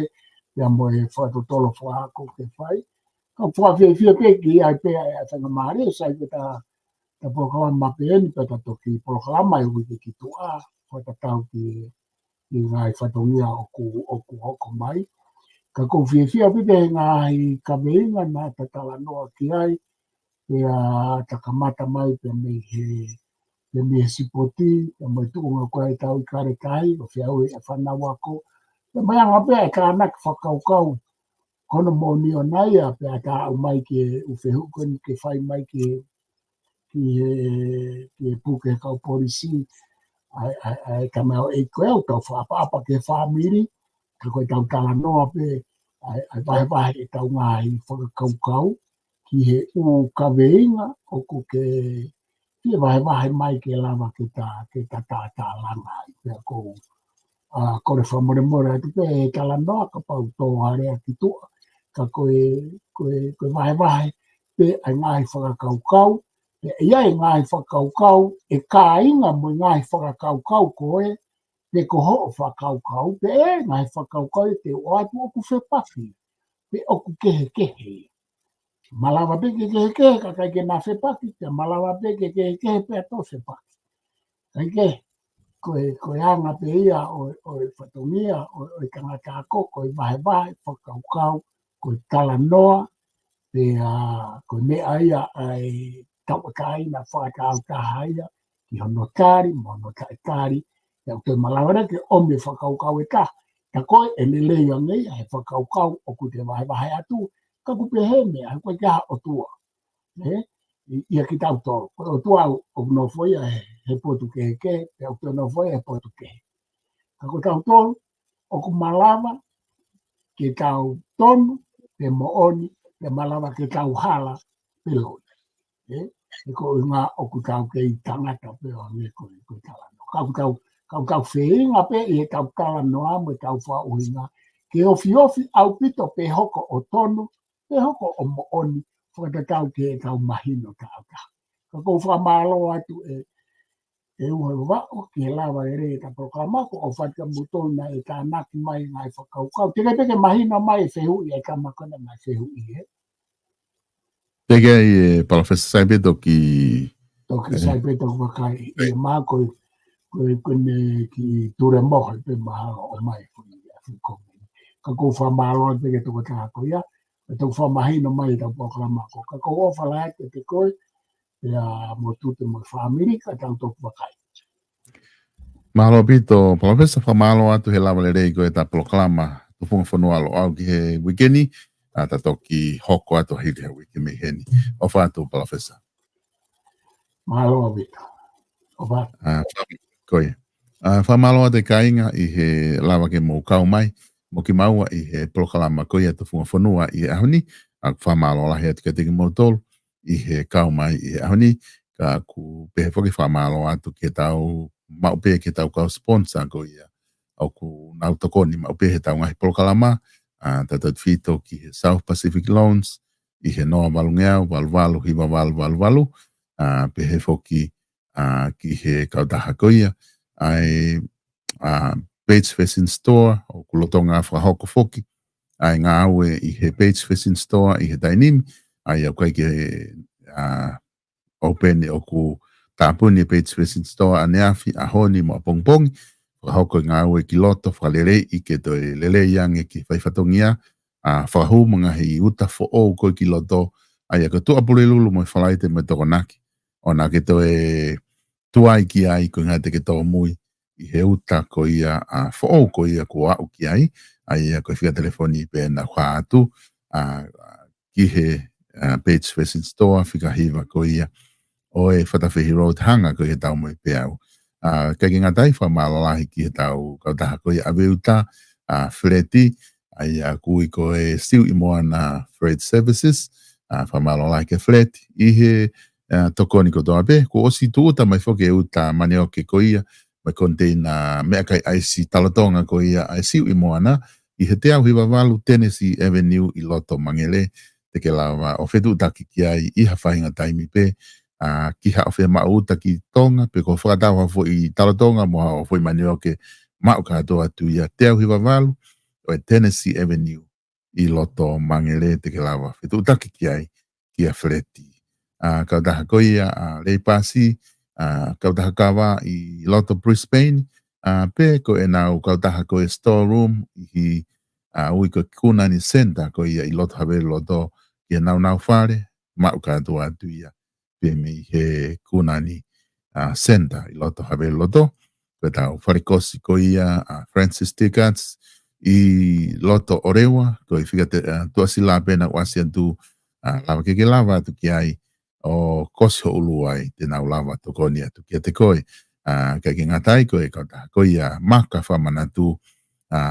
ia mo e whatotolo whaako ke whai ka whawhewhia pe ki ai pe ai whanga maare sai pe ta proklama pe eni pe ta toki proklama e wiki ki tua whatatau ki ngai whatongia o ku hoko mai. Ka kou whiawhia pite ngai ka veinga na ta talanoa ki ai e a takamata mai pe me he sipoti pe me tuunga koe ai tau i kare kai o whiau e whanau ako. Pe mai anga pe e ka anak whakaukau kono mo ni o nai a pe a ta au mai ke uwhehu koni ke whai mai ki puke kau polisi ai ka meo e koe au tau whaapa ke whamiri ka koe tau talanoa pe ai vahe e tau ngai whakakaukau ki he u ka veinga o ko ke ki vahe mai ke lava ke ta langa i pe ko kore whamoremore atu pe e talanoa ka pau tō harea ki tua ka koe vahe pe ai ngai whakakaukau pe iai ngai whakaukau e ka inga mo ngai whakakaukau koe pe ko ho whakaukau pe ngai whakaukau te o atu o ku whepaki pe o ku kehe. Malawa pe kehe ka kai ke na whepaki te malawa pe kehe pe ato whepaki. Kai ke koe anga pe ia o whatongia o tangata ako koe vahe whakaukau koe talanoa pe koe mea ia ai tauakai na whakatau tahaia ki hono tari, mono tari ia te malawana ke ome whakaukau e ka. Ka koe e lelei anei he whakaukau o ku te vahe atu ka kupe he mea koe kia o tua. Ia ki tau toro. Koe o tua o no foia he potu ke pe o te no foia he potu ke. Ka koe tau toro o ku malawa ke tau tonu pe mooni pe malawa ke tau hala pe loi. E ko ngā o ku tau ke i tangata pe o me koe talano. Kau wheinga pe i e tau talanoa mo tau whauhinga. Ke ofi au pito pe hoko o tonu, pe hoko o mooni, whakatatau ke tau mahino tau ka. Ka kou whamalo atu e ua wao ke lawa e re ta proklama ko o whatika mutona e ta naki mai ngai whakaukau. Teke peke mahino mai e whehu i e ka makona mai whehu i e. Teke ai Professor Saipeto ki Toki Saipeto wakai i e maa koe ki ture moha pe maha o mai kuni a whikomi. Ka kou whamalo atu ke toko tāko ia, e toko whamahino mai ta proklama ko. Ka kou ofala atu te koe, ia mo tute mo whamiri ka tau toko wakai. Mahalo pito Professor whamalo atu he lawa le rei koe ta proklama tu funga whanua lo au ki he wikeni ta toki hoko atu hiri he wikemi heni. Ofa atu Professor. Mahalo pito. Ofa. Koe. Whamalo atu kainga i he lawa ke mo kau mai mo ki maua i he proklama koe atu funga whanua i ahoni whamalo lahi atu ke tiki mo tolu i he kau mai i ahoni ka ku pehe whaki whamalo atu ke tau maupe ke tau kau sponsor ko ia au ku nau tokoni maupe he tau ngahi proklama tatat fito ki he South Pacific Loans i he noa walungeau walwalu hiwa walwalu pehe whoki ki he kau taha ko ia ai Bates Fishing Store, o kulotonga whahoko foki, ai ngā aue I he Bates Fishing Store I he tainimi, ai au kai ke open o ku tāpuni Bates Fishing Store a neafi a honi mo a pongpongi, whahoko ngā aue ki loto, whalere I ke toi lele iange ki whaifatongia, whahu mga hei uta fo o koe ki loto, ai a ka tua pule lulu mo I whalaite me toko naki, o nā ke toi tuai ki ai ko ngā te ke tō mui, I he uta ko ia fo o ko ia ko au ki ai ko whia telefoni pe na wha atu ki he Bates Fishing Store whika hiva ko ia o e Whatawhihi Road hanga ko he tau mo pe au. Kai ki ngā tai wha malalahi ki he tau kautaha ko ia awe uta Freti kui ko e still I moa na Freight Services wha malalahi ke Freti I he tokoni ko toa pe ko osi tu uta mai whoke uta mane o ke ko ia mai container mea kai aisi talatonga ko ia aisi I moana I he te au hiwa walu Tennessee Avenue I loto mangele te ke lawa o whetu taki ki ai I ha whahinga taimi pe ki ha o whea mauta ki tonga pe ko whakatawa fo I talatonga mo ha o fo I manioke mau katoa tu ia te au hiwa walu o e Tennessee Avenue I loto mangele te ke lawa whetu taki ki ai ki a Freti kau taha ko ia Leipasi kau taha kawa I loto Brisbane pe ko e nau kau taha ko e storeroom I ui ko Kunani Center ko ia I loto hawe loto I nau whare mau katoa tu ia pe me he Kunani Center I loto hawe loto ko tau wharekosi ko ia Francis Tickets I loto orewa ko I whika tuasi la pena wasi tu lava ke lava tu ki ai o kosi ho ulu ai te nau lava tokoni atu ki te koe. Kai ki ngā tai koe kata koe ia maka whamanatu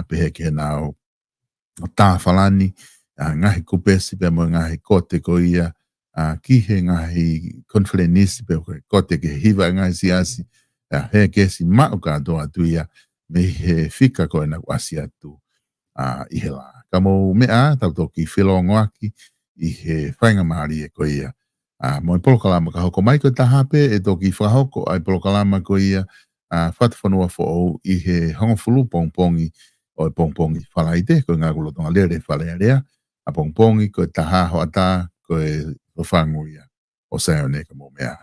pehe ke nau tā whalani ngahi kupesi pe mo ngahi kote koe ia ki he ngahi konfrenisi pe kote ke hiva ngahi siasi he kesi mau katoa atu ia me he whika koe na wasi atu I he la. Ka mo mea tau toki whilongo aki I he whainga maari e koe ia. Mo I polokalama ka hoko mai koe tahape e toki whahoko ai polokalama koe ia whatawhanua fo au I he hongofulu pongpongi o pongpongi whalaite koe ngā kulotonga lere whalearea a pongpongi koe taha ho ata koe whangu ia o sayo ne ka mo mea.